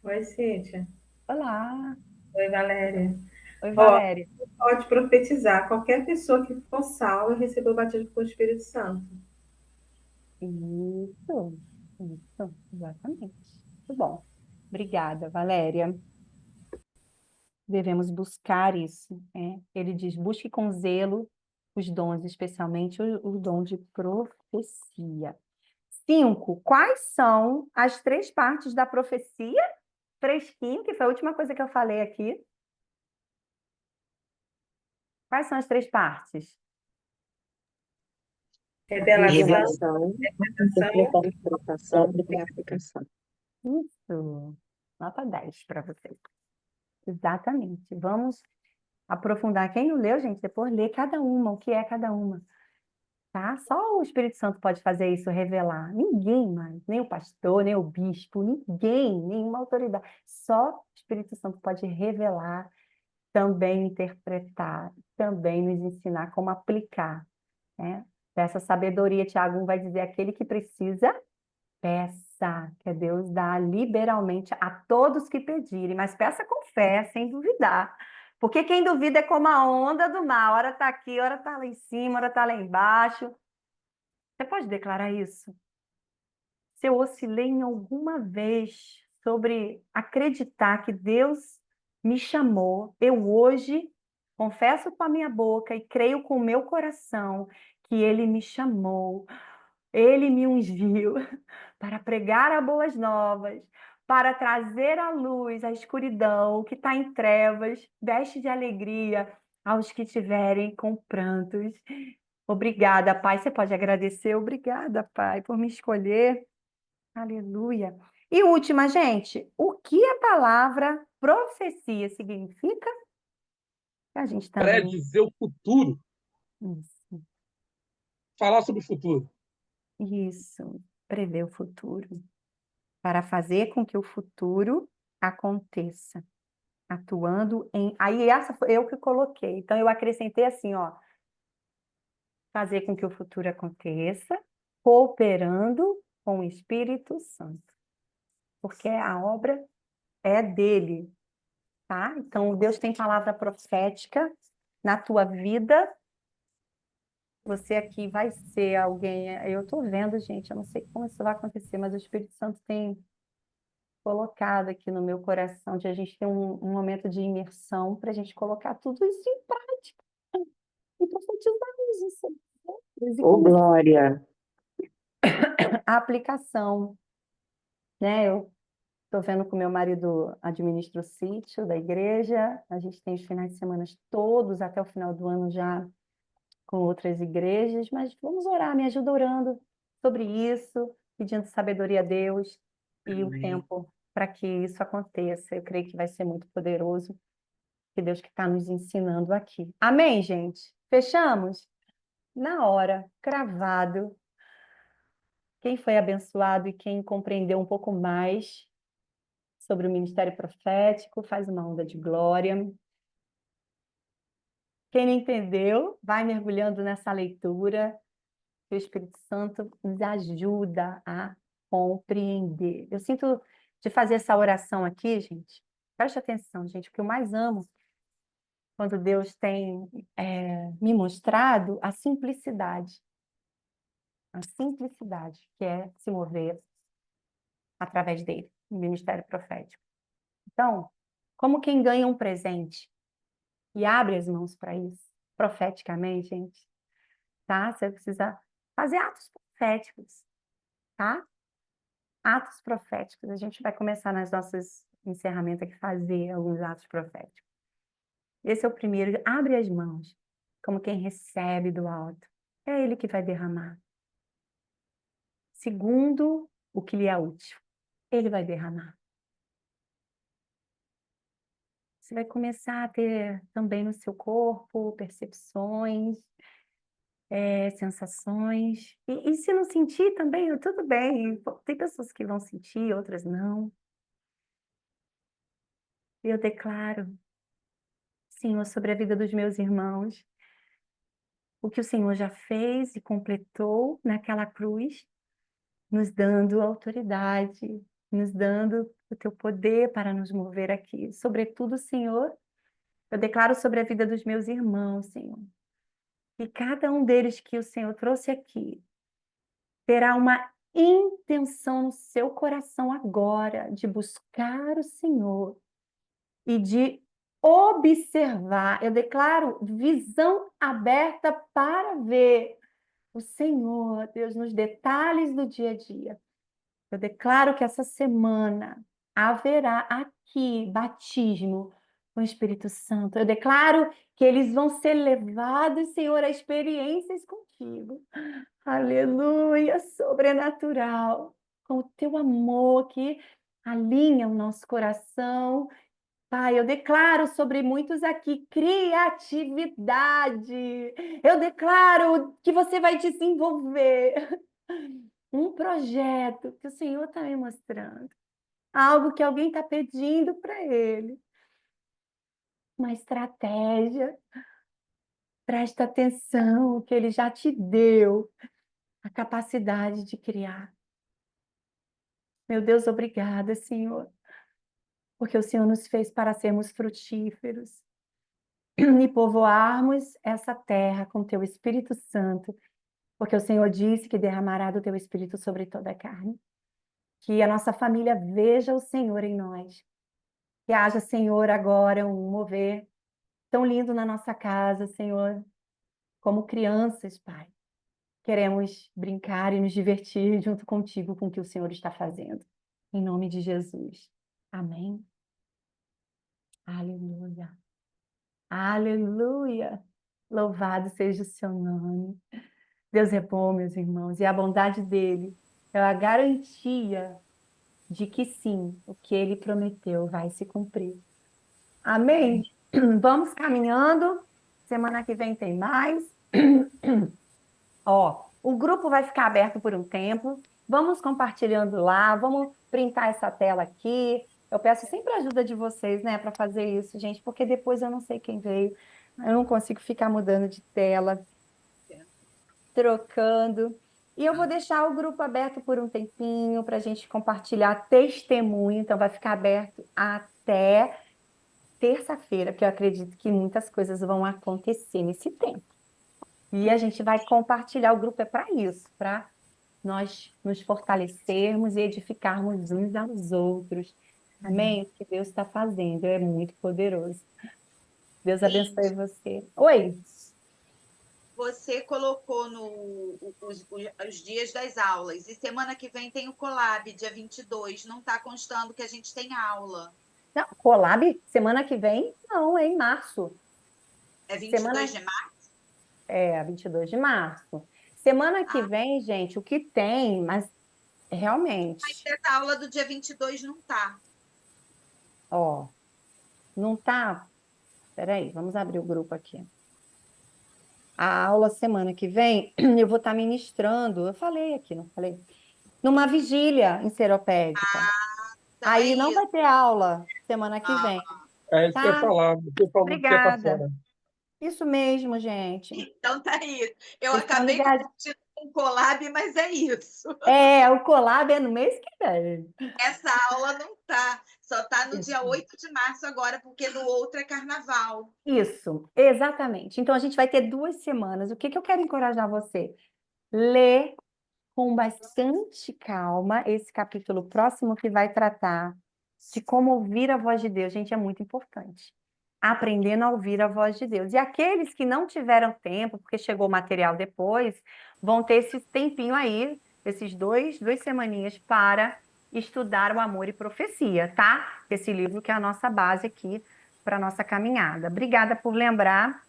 Oi, Cíntia. Olá. Oi, Valéria. Oi, Ó, Valéria. pode profetizar. Qualquer pessoa que for salva recebeu o batismo com o Espírito Santo. Isso, exatamente. Muito bom. Obrigada, Valéria. Devemos buscar isso, né? Ele diz, busque com zelo os dons, especialmente o dom de profecia. 5. Quais são as 3 partes da profecia? Fresquinho, que foi a última coisa que eu falei aqui. Quais são as 3 partes? Revelação, Revelação, interpretação. interpretação e aplicação. Isso. Nota 10 para vocês. Exatamente. Vamos aprofundar. Quem não leu, gente, depois lê cada uma, o que é cada uma. Tá? Só o Espírito Santo pode fazer isso, revelar. Ninguém mais, nem o pastor, nem o bispo, ninguém, nenhuma autoridade. Só o Espírito Santo pode revelar, também interpretar, também nos ensinar como aplicar, né? Dessa sabedoria, Tiago 1 vai dizer, aquele que precisa, peça, que Deus dá liberalmente a todos que pedirem, mas peça com fé, sem duvidar. Porque quem duvida é como a onda do mar, hora está aqui, hora está lá em cima, hora está lá embaixo. Você pode declarar isso? Se eu oscilei em alguma vez sobre acreditar que Deus me chamou, eu hoje confesso com a minha boca e creio com o meu coração que Ele me chamou, Ele me ungiu para pregar as boas novas, para trazer à luz a escuridão, o que está em trevas, veste de alegria aos que estiverem com prantos. Obrigada, Pai. Você pode agradecer? Obrigada, Pai, por me escolher. Aleluia. E última, gente, o que a palavra profecia significa? A gente também. Predizer o futuro. Isso, Falar sobre o futuro. isso. Prever o futuro. Para fazer com que o futuro aconteça. Atuando em. Aí, essa foi eu que coloquei. Então, eu acrescentei assim, ó. Fazer com que o futuro aconteça, cooperando com o Espírito Santo. Porque a obra é dele, tá? Então, Deus tem palavra profética na tua vida. Você aqui vai ser alguém. Eu estou vendo, gente, eu não sei como isso vai acontecer, mas o Espírito Santo tem colocado aqui no meu coração de a gente ter um momento de imersão para a gente colocar tudo isso em prática e profetizar isso. E Ô, como glória! a aplicação, né? Eu estou vendo que o meu marido administra o sítio da igreja, a gente tem os finais de semana todos até o final do ano já com outras igrejas, mas vamos orar, me ajuda orando sobre isso, pedindo sabedoria a Deus e o Amém. tempo para que isso aconteça. Eu creio que vai ser muito poderoso, que Deus que está nos ensinando aqui. Amém, gente? Fechamos? Na hora, cravado. Quem foi abençoado e quem compreendeu um pouco mais sobre o ministério profético, faz uma onda de glória. Quem não entendeu, vai mergulhando nessa leitura, que o Espírito Santo nos ajuda a compreender. Eu sinto de fazer essa oração aqui, gente. Preste atenção, gente, o que eu mais amo quando Deus tem me mostrado a simplicidade que é se mover através dele, no ministério profético. Então, como quem ganha um presente e abre as mãos para isso, profeticamente, gente, tá? Você precisa fazer atos proféticos, tá? Atos proféticos. A gente vai começar nas nossas encerramentos aqui fazer alguns atos proféticos. Esse é o primeiro. Abre as mãos, como quem recebe do alto. É ele que vai derramar. Segundo, o que lhe é útil. Ele vai derramar. Você vai começar a ter também no seu corpo percepções, sensações. E se não sentir também, tudo bem. Tem pessoas que vão sentir, outras não. Eu declaro Senhor, sobre a vida dos meus irmãos, o que o Senhor já fez e completou naquela cruz, nos dando autoridade, nos dando o teu poder para nos mover aqui. Sobretudo, Senhor, eu declaro sobre a vida dos meus irmãos, Senhor, que cada um deles que o Senhor trouxe aqui terá uma intenção no seu coração agora de buscar o Senhor e de observar. Eu declaro visão aberta para ver o Senhor, Deus, nos detalhes do dia a dia. Eu declaro que essa semana haverá aqui batismo com o Espírito Santo. Eu declaro que eles vão ser levados, Senhor, a experiências contigo. Aleluia, sobrenatural. Com o teu amor que alinha o nosso coração. Pai, eu declaro sobre muitos aqui criatividade. Eu declaro que você vai desenvolver um projeto que o Senhor está me mostrando. Algo que alguém está pedindo para ele. Uma estratégia. Presta atenção, que ele já te deu a capacidade de criar. Meu Deus, obrigada, Senhor, porque o Senhor nos fez para sermos frutíferos e povoarmos essa terra com teu Espírito Santo, porque o Senhor disse que derramará do teu Espírito sobre toda a carne. Que a nossa família veja o Senhor em nós. Que haja, Senhor, agora um mover tão lindo na nossa casa, Senhor, como crianças, Pai. Queremos brincar e nos divertir junto contigo com o que o Senhor está fazendo. Em nome de Jesus. Amém. Aleluia. Aleluia. Louvado seja o seu nome. Deus é bom, meus irmãos, e a bondade dele é a garantia de que sim, o que ele prometeu vai se cumprir. Amém? Vamos caminhando. Semana que vem tem mais. Ó, o grupo vai ficar aberto por um tempo. Vamos compartilhando lá, vamos printar essa tela aqui. Eu peço sempre a ajuda de vocês, né, para fazer isso, gente, porque depois eu não sei quem veio. Eu não consigo ficar mudando de tela, trocando. E eu vou deixar o grupo aberto por um tempinho para a gente compartilhar testemunho. Então, vai ficar aberto até terça-feira, que eu acredito que muitas coisas vão acontecer nesse tempo. E a gente vai compartilhar, o grupo é para isso, para nós nos fortalecermos e edificarmos uns aos outros. Amém? O que Deus está fazendo é muito poderoso. Deus abençoe você. Oi? Você colocou os dias das aulas, e semana que vem tem o Collab, dia 22. Não está constando que a gente tem aula. Não, Collab, semana que vem? Não, é em março. É 22 de março? É, 22 de março. Semana que vem, gente, o que tem, mas realmente... Mas essa aula do dia 22 não está. Ó, não tá... Peraí, vamos abrir o grupo aqui. A aula semana que vem, eu vou estar ministrando, eu falei aqui, não falei? Numa vigília enceropédica. Então Aí é não isso. vai ter aula semana que vem. É isso que eu ia Tá? falar. Você falou que ia estar Obrigada. fora. Isso mesmo, gente. Então tá isso. Eu Vocês estão acabei ligados? confundindo com o Collab, mas é isso. É, o Collab é no mês que vem. Essa aula não tá. Só tá no dia 8 de março agora, porque no outro é carnaval. Isso, exatamente. Então, a gente vai ter 2 semanas. O que que eu quero encorajar você? Lê com bastante calma esse capítulo próximo que vai tratar de como ouvir a voz de Deus. Gente, é muito importante. Aprendendo a ouvir a voz de Deus. E aqueles que não tiveram tempo, porque chegou o material depois, vão ter esse tempinho aí, esses duas semaninhas para estudar o Amor e Profecia, tá? Esse livro que é a nossa base aqui para a nossa caminhada. Obrigada por lembrar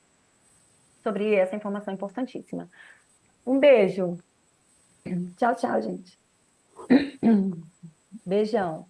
sobre essa informação importantíssima. Um beijo. Tchau, tchau, gente. Beijão.